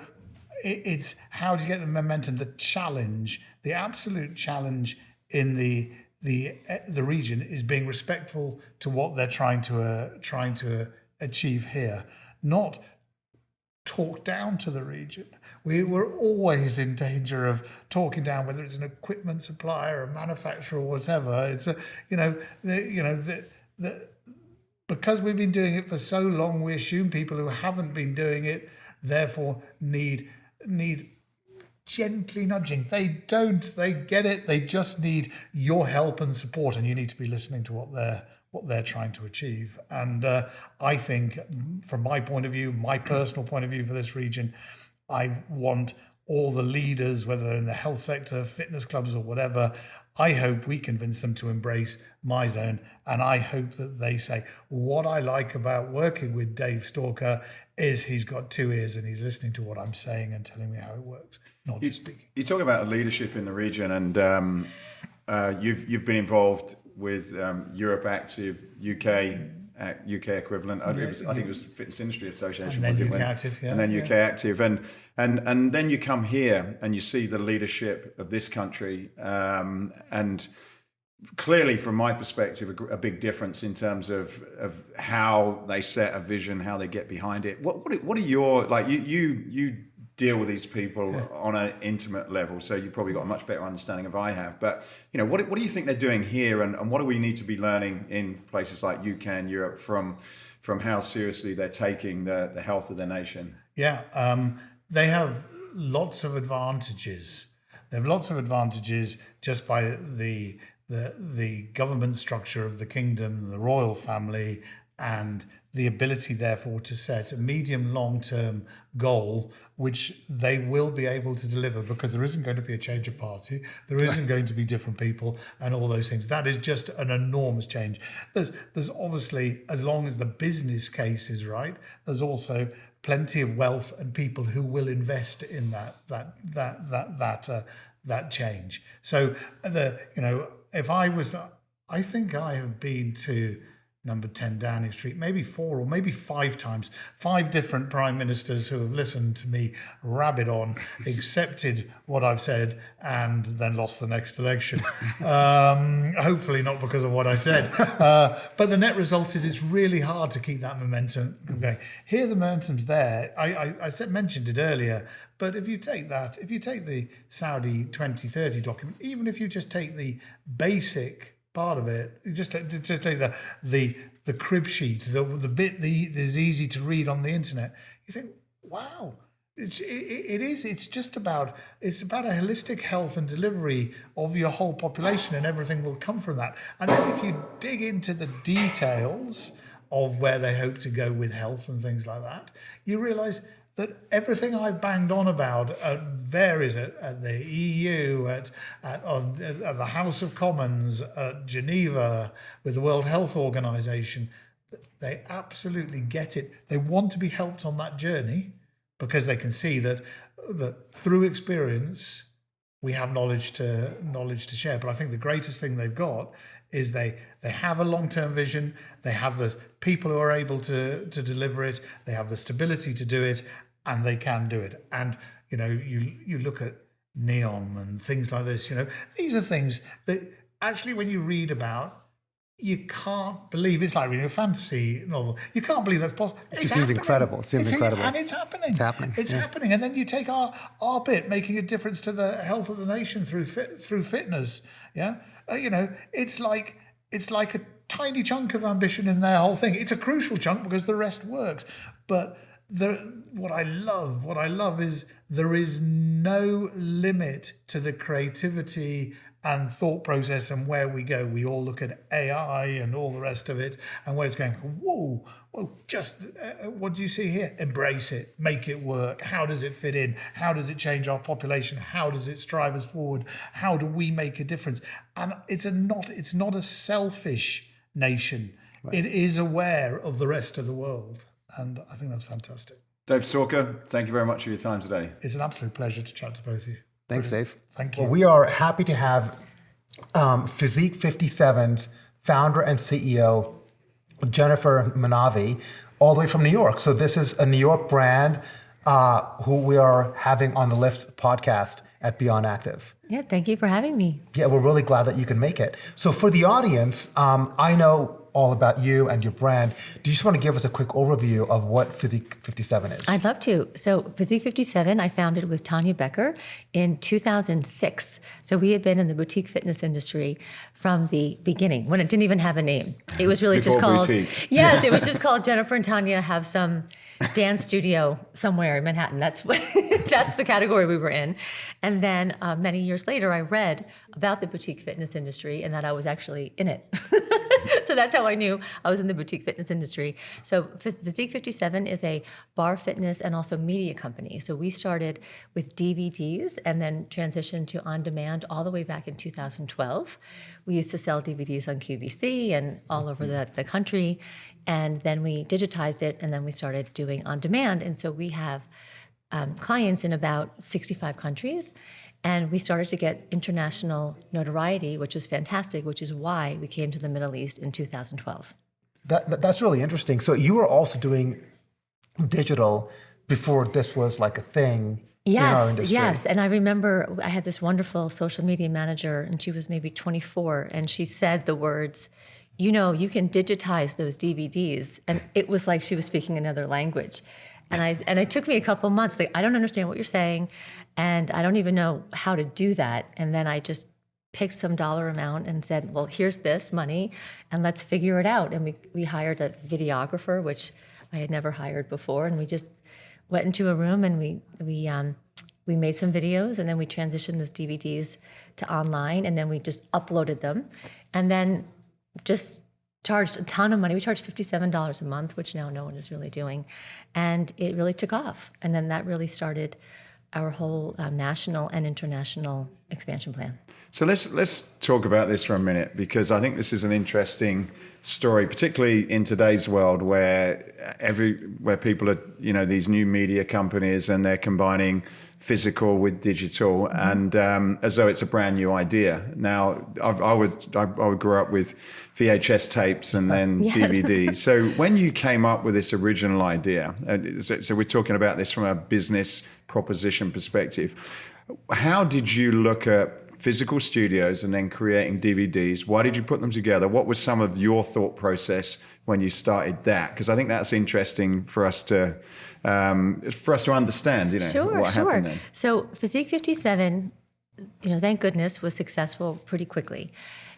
it's how do you get the momentum? The challenge, the absolute challenge in the region is being respectful to what they're trying to achieve here, not talk down to the region. We're always in danger of talking down, whether it's an equipment supplier, a manufacturer, or whatever. It's because we've been doing it for so long, we assume people who haven't been doing it therefore need gently nudging. They don't. They get it. They just need your help and support, and you need to be listening to what they're trying to achieve. And I think, from my point of view, my personal point of view for this region, I want all the leaders, whether they're in the health sector, fitness clubs, or whatever, I hope we convince them to embrace MyZone. And I hope that they say, what I like about working with Dave Stalker is he's got two ears and he's listening to what I'm saying and telling me how it works, not just speaking. You talk about leadership in the region, and you've been involved with EuropeActive, UK equivalent. I think it was Fitness Industry Association. And then EuropeActive, yeah. And then EuropeActive. And then you come here and you see the leadership of this country. And clearly, from my perspective, a big difference in terms of how they set a vision, how they get behind it. What are your, like, you deal with these people on an intimate level, so you've probably got a much better understanding of I have. But what do you think they're doing here, and what do we need to be learning in places like UK and Europe from how seriously they're taking the health of their nation? Yeah, they have lots of advantages. They have lots of advantages just by the government structure of the kingdom, the royal family, and the ability, therefore, to set a medium long-term goal, which they will be able to deliver, because there isn't going to be a change of party, there isn't going to be different people, and all those things. That is just an enormous change. There's obviously, as long as the business case is right, there's also plenty of wealth and people who will invest in that change. So I think I have been to number 10 Downing Street, maybe 4 or maybe 5 times. 5 different prime ministers who have listened to me rabbit on, accepted what I've said, and then lost the next election. Hopefully not because of what I said. But the net result is it's really hard to keep that momentum going. Here the momentum's there. I mentioned it earlier, but if you take the Saudi 2030 document, even if you just take the basic part of it, you just take the crib sheet, the bit that's easy to read on the internet, you think, wow, it's about a holistic health and delivery of your whole population, and everything will come from that. And then if you dig into the details of where they hope to go with health and things like that, you realize that everything I've banged on about at various, at the EU, at the House of Commons, at Geneva, with the World Health Organization, they absolutely get it. They want to be helped on that journey because they can see that through experience, we have knowledge to share. But I think the greatest thing they've got is they have a long-term vision, they have the people who are able to deliver it, they have the stability to do it, and they can do it. And you look at NEOM and things like this, these are things that actually when you read about, you can't believe. It's like reading a fantasy novel. You can't believe that's possible. It seems incredible. It seems incredible. And it's happening. It's happening. It's happening. And then you take our bit, making a difference to the health of the nation through fitness. Yeah, it's like a tiny chunk of ambition in their whole thing. It's a crucial chunk because the rest works. But what I love is there is no limit to the creativity and thought process and where we go. We all look at AI and all the rest of it, and where it's going, whoa, just what do you see here? Embrace it, make it work. How does it fit in? How does it change our population? How does it strive us forward? How do we make a difference? And it's not a selfish nation. Right. It is aware of the rest of the world. And I think that's fantastic. Dave Stalker, thank you very much for your time today. It's an absolute pleasure to chat to both of you. Thanks, Dave. Thank you. Well, we are happy to have Physique 57's founder and CEO, Jennifer Maanavi, all the way from New York. So this is a New York brand who we are having on the L.I.F.T.S podcast at Beyond Active. Yeah, thank you for having me. Yeah, we're really glad that you can make it. So for the audience, I know all about you and your brand. Do you just want to give us a quick overview of what Physique 57 is? I'd love to. So Physique 57, I founded with Tanya Becker in 2006. So we had been in the boutique fitness industry from the beginning, when it didn't even have a name. It was really just called, boutique. Yes, it was just called Jennifer and Tanya have some dance studio somewhere in Manhattan. That's the category we were in. And then many years later, I read about the boutique fitness industry and that I was actually in it. So that's how I knew I was in the boutique fitness industry. So Physique 57 is a bar fitness and also media company. So we started with DVDs and then transitioned to on-demand all the way back in 2012. We used to sell DVDs on QVC and all over the country. And then we digitized it, and then we started doing on-demand. And so we have clients in about 65 countries. And we started to get international notoriety, which was fantastic, which is why we came to the Middle East in 2012. That's really interesting. So you were also doing digital before this was like a thing in our industry. Yes. And I remember I had this wonderful social media manager, and she was maybe 24, and she said the words, you can digitize those DVDs. And it was like she was speaking another language. And it took me a couple months. Like, I don't understand what you're saying, and I don't even know how to do that. And then I just picked some dollar amount and said, well, here's this money, and let's figure it out. And we hired a videographer, which I had never hired before, and we just went into a room and we made some videos, and then we transitioned those DVDs to online, and then we just uploaded them, and then just charged a ton of money. We charged $57 a month, which now no one is really doing. And it really took off. And then that really started our whole national and international expansion plan. So let's talk about this for a minute, because I think this is an interesting story, particularly in today's world where people are, these new media companies, and they're combining physical with digital, and as though it's a brand new idea. Now, I would grow up with VHS tapes and then Yes. DVDs. So when you came up with this original idea, so we're talking about this from a business proposition perspective, how did you look at physical studios and then creating DVDs? Why did you put them together? What was some of your thought process when you started that? Because I think that's interesting for us to understand. What happened then. So Physique 57, thank goodness, was successful pretty quickly,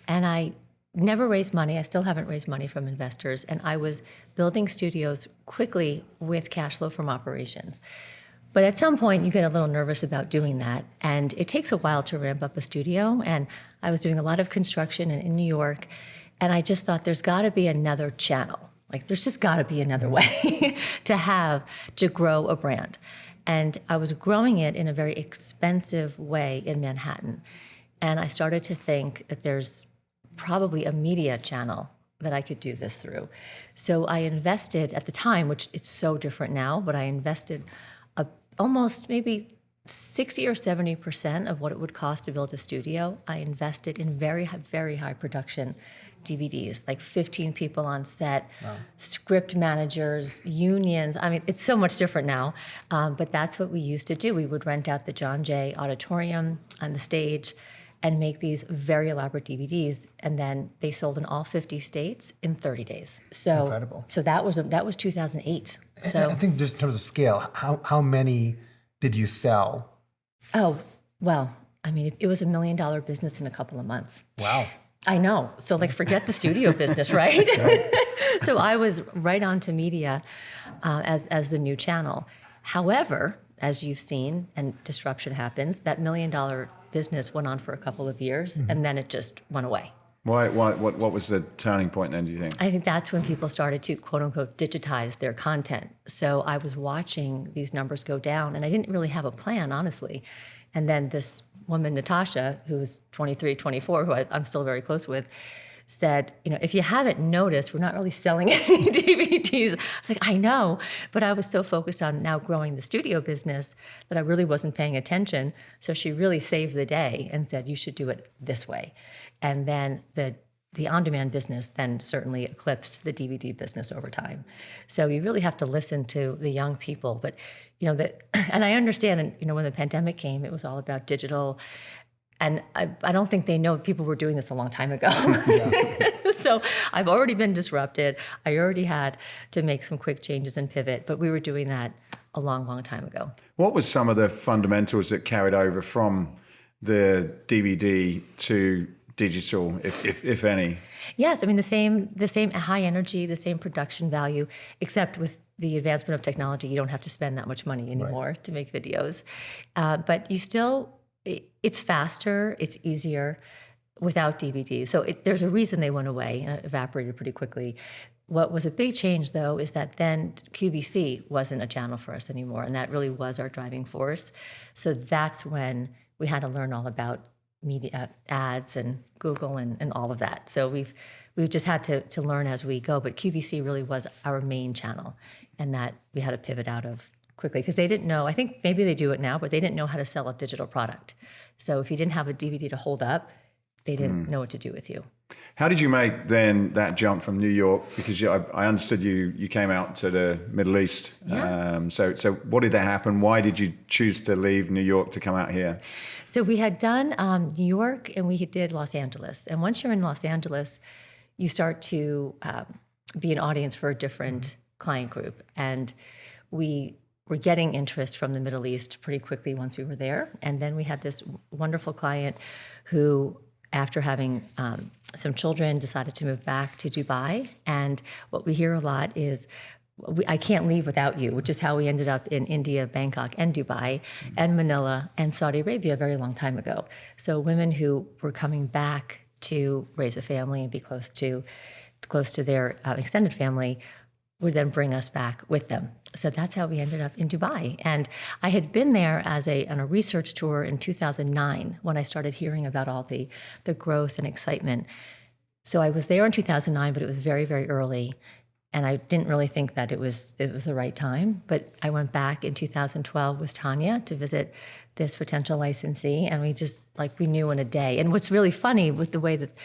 and I never raised money. I still haven't raised money from investors, and I was building studios quickly with cash flow from operations. But at some point, you get a little nervous about doing that, and it takes a while to ramp up a studio. And I was doing a lot of construction in New York, and I just thought there's got to be another channel. Like, there's just got to be another way to grow a brand. And I was growing it in a very expensive way in Manhattan. And I started to think that there's probably a media channel that I could do this through. So I invested at the time, which it's so different now, but I invested almost maybe 60 or 70% of what it would cost to build a studio. I invested in very high production DVDs, like 15 people on set, script managers, unions. I mean, it's so much different now, but that's what we used to do. We would rent out the John Jay Auditorium on the stage and make these very elaborate DVDs, and then they sold in all 50 states in 30 days. So Incredible. So that was 2008. So I think just in terms of scale, how many did you sell? Oh, well, I mean, it was $1 million business in a couple of months. Wow. I know. So forget the studio business, right? So I was right onto media as the new channel. However, as you've seen, and disruption happens, that $1 million business went on for a couple of years, and then it just went away. Why? What was the turning point then, do you think? I think that's when people started to, quote unquote, digitize their content. So I was watching these numbers go down, and I didn't really have a plan, honestly. And then this woman, Natasha, who was 23, 24, who I'm still very close with, said, if you haven't noticed, we're not really selling any DVDs. I was like, I know, but I was so focused on now growing the studio business that I really wasn't paying attention. So she really saved the day and said, you should do it this way. And then the on-demand business then certainly eclipsed the DVD business over time. So you really have to listen to the young people. But, and I understand, and, when the pandemic came, it was all about digital. And I don't think they know people were doing this a long time ago. So I've already been disrupted. I already had to make some quick changes and pivot, but we were doing that a long, long time ago. What was some of the fundamentals that carried over from the DVD to digital, if any? Yes, I mean the same high energy, the same production value, except with the advancement of technology, you don't have to spend that much money anymore to make videos. But you still, it's faster, it's easier without DVDs. So there's a reason they went away and evaporated pretty quickly. What was a big change, though, is that then QVC wasn't a channel for us anymore, and that really was our driving force. So that's when we had to learn all about media ads and Google and all of that. So we've just had to learn as we go. But QVC really was our main channel, and that we had to pivot out of quickly because they didn't know. I think maybe they do it now, but they didn't know how to sell a digital product. So if you didn't have a DVD to hold up, they didn't know what to do with you. How did you make then that jump from New York? Because I understood you came out to the Middle East. Yeah. So what did that happen? Why did you choose to leave New York to come out here? So we had done New York and we did Los Angeles. And once you're in Los Angeles, you start to be an audience for a different client group. And we were getting interest from the Middle East pretty quickly once we were there. And then we had this wonderful client who, after having some children, decided to move back to Dubai. And what we hear a lot is, I can't leave without you, which is how we ended up in India, Bangkok, and Dubai, and Manila, and Saudi Arabia a very long time ago. So women who were coming back to raise a family and be close to their extended family would then bring us back with them. So that's how we ended up in Dubai. And I had been there on a research tour in 2009 when I started hearing about all the growth and excitement. So I was there in 2009, but it was very, very early. And I didn't really think that it was the right time. But I went back in 2012 with Tanya to visit this potential licensee. And we knew in a day. And what's really funny with the way that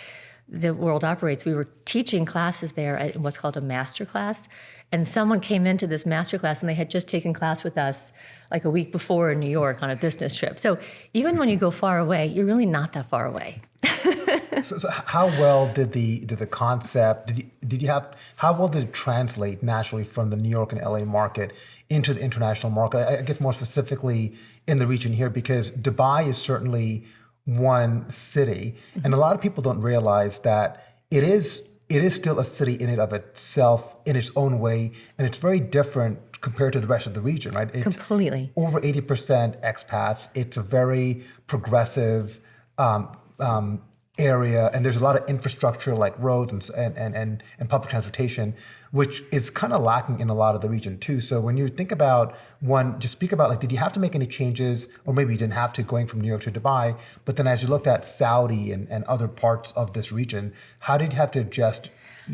the world operates, we were teaching classes there at what's called a master class. And someone came into this master class and they had just taken class with us like a week before in New York on a business trip. So even when you go far away, you're really not that far away. So how well did the concept, how well did it translate naturally from the New York and LA market into the international market? I guess more specifically in the region here, because Dubai is certainly one city, and a lot of people don't realize that it is still a city in and of itself, in its own way, and it's very different compared to the rest of the region, right? It's completely over 80% expats. It's a very progressive area, and there's a lot of infrastructure like roads and public transportation, which is kind of lacking in a lot of the region too. So when you think about just speak about like, did you have to make any changes, or maybe you didn't have to going from New York to Dubai, but then as you looked at Saudi and other parts of this region, how did you have to adjust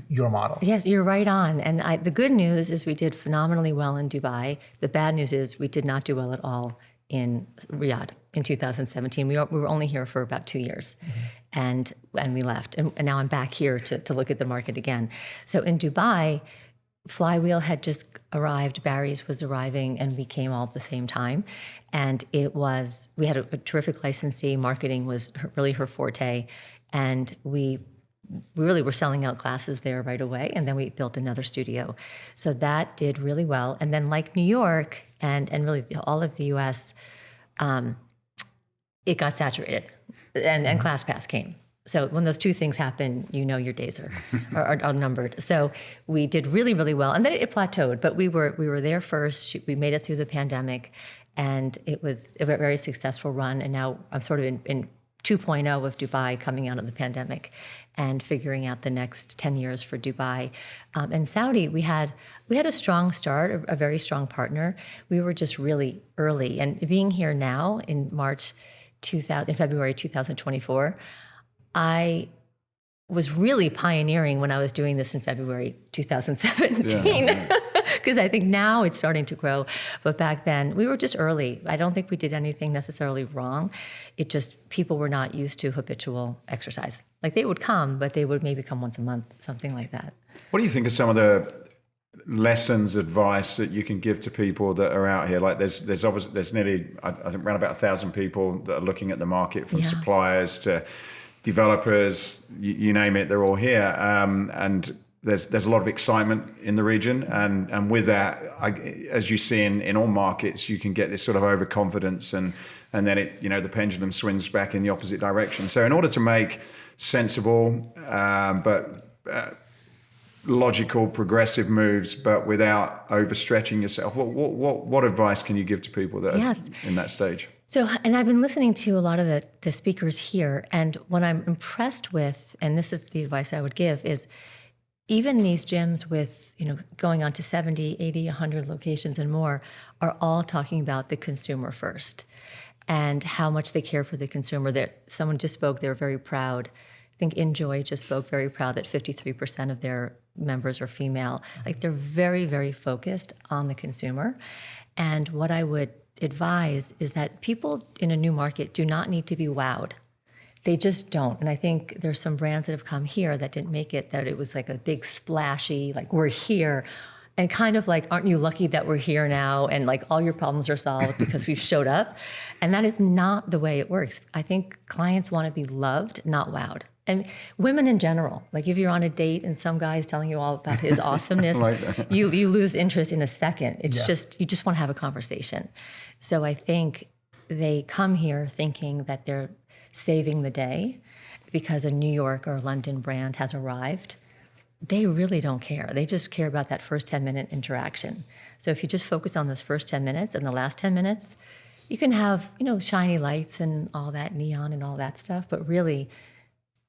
your model? Yes, you're right on. And the good news is we did phenomenally well in Dubai. The bad news is we did not do well at all in Riyadh in 2017. We were only here for about 2 years, and we left. And now I'm back here to look at the market again. So in Dubai, Flywheel had just arrived, Barry's was arriving, and we came all at the same time. And we had a terrific licensee. Marketing was really her forte. And we really were selling out classes there right away. And then we built another studio. So that did really well. And then like New York and really all of the US, it got saturated and ClassPass came. So when those two things happen, your days are numbered. So we did really, really well. And then it plateaued, but we were there first. We made it through the pandemic, and it was a very successful run. And now I'm sort of in 2.0 of Dubai, coming out of the pandemic and figuring out the next 10 years for Dubai. And Saudi, we had a strong start, a very strong partner. We were just really early. And being here now in February 2024, I was really pioneering when I was doing this in February 2017, because I think now it's starting to grow. But back then, we were just early. I don't think we did anything necessarily wrong. It just, people were not used to habitual exercise. Like they would come, but they would maybe come once a month, something like that. What do you think are some of the lessons, advice that you can give to people that are out here? Like there's nearly, I think around about 1,000 people that are looking at the market, from suppliers to developers, you name it, they're all here. And there's a lot of excitement in the region. And with that, as you see in all markets, you can get this sort of overconfidence and then the pendulum swings back in the opposite direction. So in order to make sensible, but logical, progressive moves, but without overstretching yourself, what advice can you give to people that are in that stage? So, and I've been listening to a lot of the speakers here, and what I'm impressed with, and this is the advice I would give, is even these gyms with, going on to 70, 80, 100 locations and more are all talking about the consumer first and how much they care for the consumer. Someone just spoke, they're very proud. I think Enjoy just spoke, very proud that 53% of their members are female. Like they're very, very focused on the consumer. And what I would advise is that people in a new market do not need to be wowed. They just don't. And I think there's some brands that have come here that didn't make it, that it was like a big splashy, like we're here, and kind of like, aren't you lucky that we're here now? And like all your problems are solved because we've showed up. And that is not the way it works. I think clients want to be loved, not wowed. And women in general, like if you're on a date and some guy is telling you all about his awesomeness, you lose interest in a second. It's just, you just want to have a conversation. So I think they come here thinking that they're saving the day because a New York or London brand has arrived. They really don't care. They just care about that first 10-minute interaction. So if you just focus on those first 10 minutes and the last 10 minutes, you can have, shiny lights and all that neon and all that stuff, but really,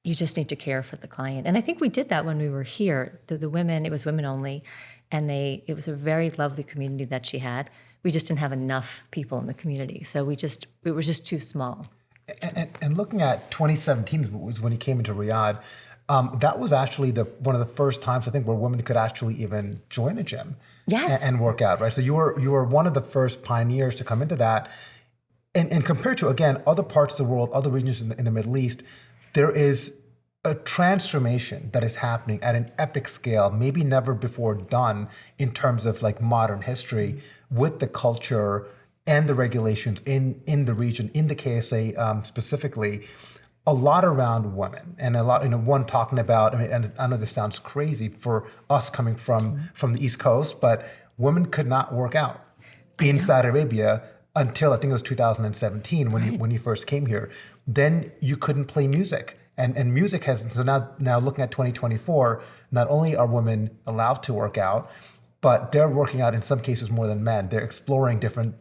you just need to care for the client. And I think we did that when we were here. The women, it was women only, And it was a very lovely community that she had. We just didn't have enough people in the community. So it was just too small. And looking at 2017 was when he came into Riyadh. That was actually one of the first times I think where women could actually even join a gym and work out, right? So you were one of the first pioneers to come into that. And compared to, again, other parts of the world, other regions in the Middle East, there is a transformation that is happening at an epic scale, maybe never before done in terms of like modern history with the culture and the regulations in the region, in the KSA specifically, a lot around women and a lot, one talking about, and I know this sounds crazy for us coming from the East Coast, but women could not work out in Saudi Arabia until I think it was 2017 when you first came here. Then you couldn't play music. And music has, so now looking at 2024, not only are women allowed to work out, but they're working out in some cases more than men. They're exploring different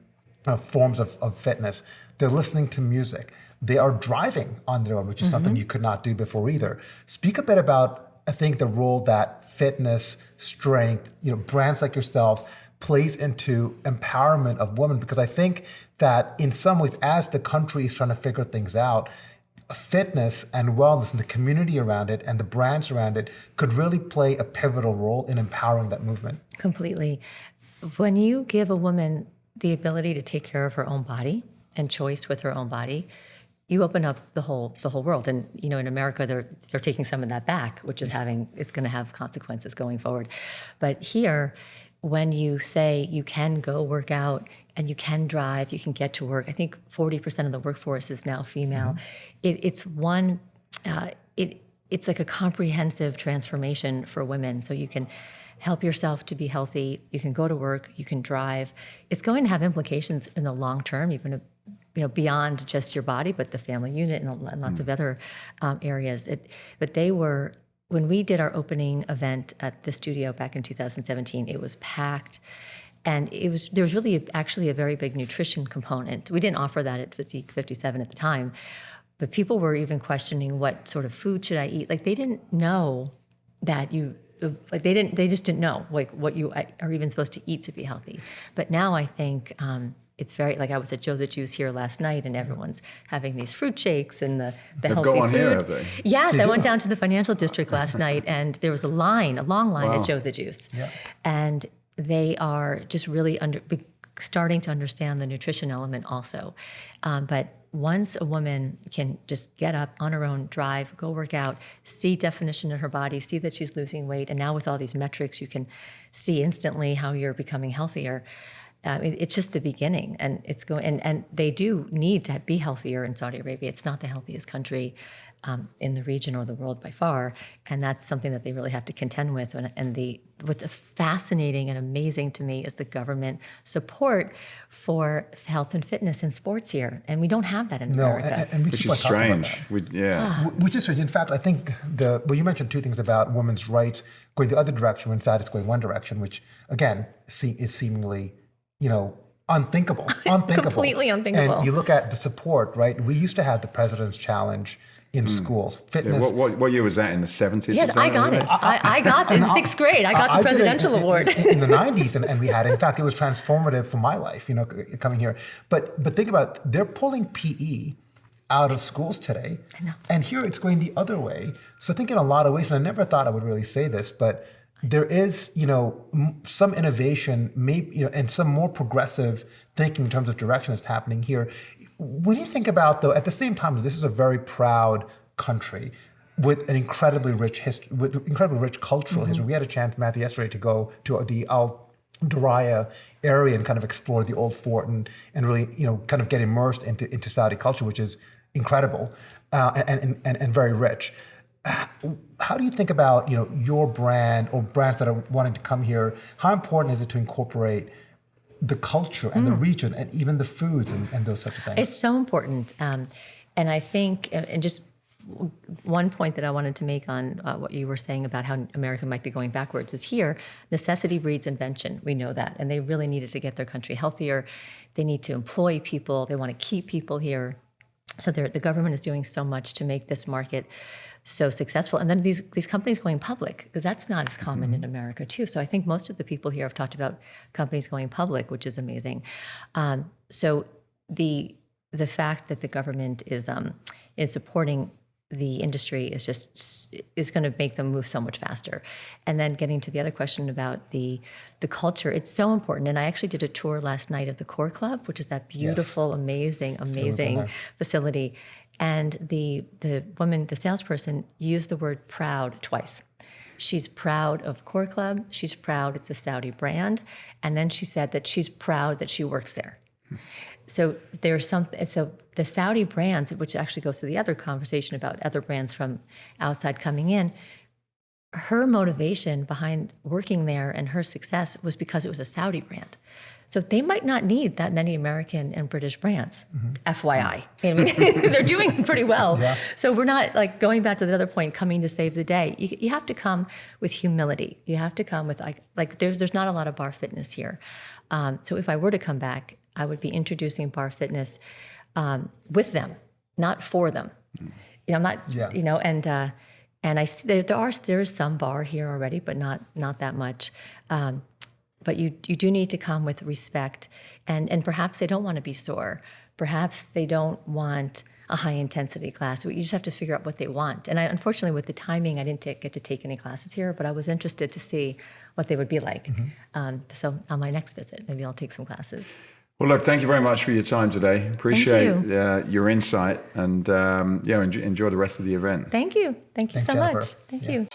forms of fitness. They're listening to music. They are driving on their own, which is something you could not do before either. Speak a bit about, I think, the role that fitness, strength, brands like yourself plays into empowerment of women, because I think that in some ways, as the country is trying to figure things out, fitness and wellness and the community around it and the brands around it could really play a pivotal role in empowering that movement. Completely. When you give a woman the ability to take care of her own body and choice with her own body, you open up the whole world. And in America, they're taking some of that back, which is it's going to have consequences going forward. But here, when you say you can go work out and you can drive, you can get to work. I think 40% of the workforce is now female. It's like a comprehensive transformation for women. So you can help yourself to be healthy. You can go to work. You can drive. It's going to have implications in the long term, even beyond just your body, but the family unit and lots of other areas. When we did our opening event at the studio back in 2017, it was packed. And there was really actually a very big nutrition component. We didn't offer that at Physique 57 at the time, but people were even questioning what sort of food should I eat. Like they didn't know that they just didn't know what you are even supposed to eat to be healthy. But now I think it's very, like I was at Joe the Juice here last night and everyone's having these fruit shakes and the healthy go on food. Here, have they? Yes, I went down to the financial district last night and there was a long line at Joe the Juice. Yeah. And they are just really starting to understand the nutrition element also. But once a woman can just get up on her own, drive, go work out, see definition in her body, see that she's losing weight, and now with all these metrics, you can see instantly how you're becoming healthier. It's just the beginning, and it's going. And they do need to be healthier in Saudi Arabia. It's not the healthiest country in the region or the world by far, and that's something that they really have to contend with. And what's fascinating and amazing to me is the government support for health and fitness in sports here, and we don't have that in America. Which is strange. Which is strange. In fact, I think you mentioned two things about women's rights going the other direction when Saudi's going one direction, which again is seemingly unthinkable. Completely unthinkable. And you look at the support, right? We used to have the President's Challenge in schools. Fitness. Yeah, what year was that? In the 70s? Yes, I got it. I got it in sixth grade. I got the presidential award. In the 90s, and we had it. In fact, it was transformative for my life, coming here. But think about it, they're pulling PE out of schools today. I know. And here it's going the other way. So I think in a lot of ways, and I never thought I would really say this, but there is, some innovation, maybe, and some more progressive thinking in terms of direction that's happening here. When you think about, though, at the same time, this is a very proud country with an incredibly rich history, with incredibly rich cultural history. We had a chance, Matthew, yesterday to go to the Al-Diraya area and kind of explore the old fort and really, kind of get immersed into Saudi culture, which is incredible and very rich. How do you think about, your brand or brands that are wanting to come here? How important is it to incorporate the culture and the region and even the foods and those sorts of things? It's so important. And I think, and just one point that I wanted to make on what you were saying about how America might be going backwards is here, necessity breeds invention. We know that. And they really needed to get their country healthier. They need to employ people. They want to keep people here. So the government is doing so much to make this market so successful. And then these companies going public, because that's not as common in America too. So I think most of the people here have talked about companies going public, which is amazing. So the fact that the government is supporting the industry is going to make them move so much faster. And then getting to the other question about the culture, it's so important. And I actually did a tour last night of the Core Club, which is that beautiful, amazing facility. And the woman, the salesperson, used the word proud twice. She's proud of Core Club. She's proud it's a Saudi brand. And then she said that she's proud that she works there. So there's something. So the Saudi brands, which actually goes to the other conversation about other brands from outside coming in, her motivation behind working there and her success was because it was a Saudi brand. So they might not need that many American and British brands, FYI. I mean, they're doing pretty well. Yeah. So we're not, like, going back to the other point, coming to save the day. You have to come with humility. You have to come with, like there's not a lot of bar fitness here. So if I were to come back, I would be introducing bar fitness with them, not for them. I'm not, and there is some bar here already, but not that much. But you do need to come with respect, and perhaps they don't want to be sore. Perhaps they don't want a high intensity class. You just have to figure out what they want. And unfortunately, with the timing, I didn't get to take any classes here, but I was interested to see what they would be like. So on my next visit, maybe I'll take some classes. Well, look, thank you very much for your time today. Appreciate your insight, and enjoy the rest of the event. Thank you. Thank you so Jennifer. much. Thank you.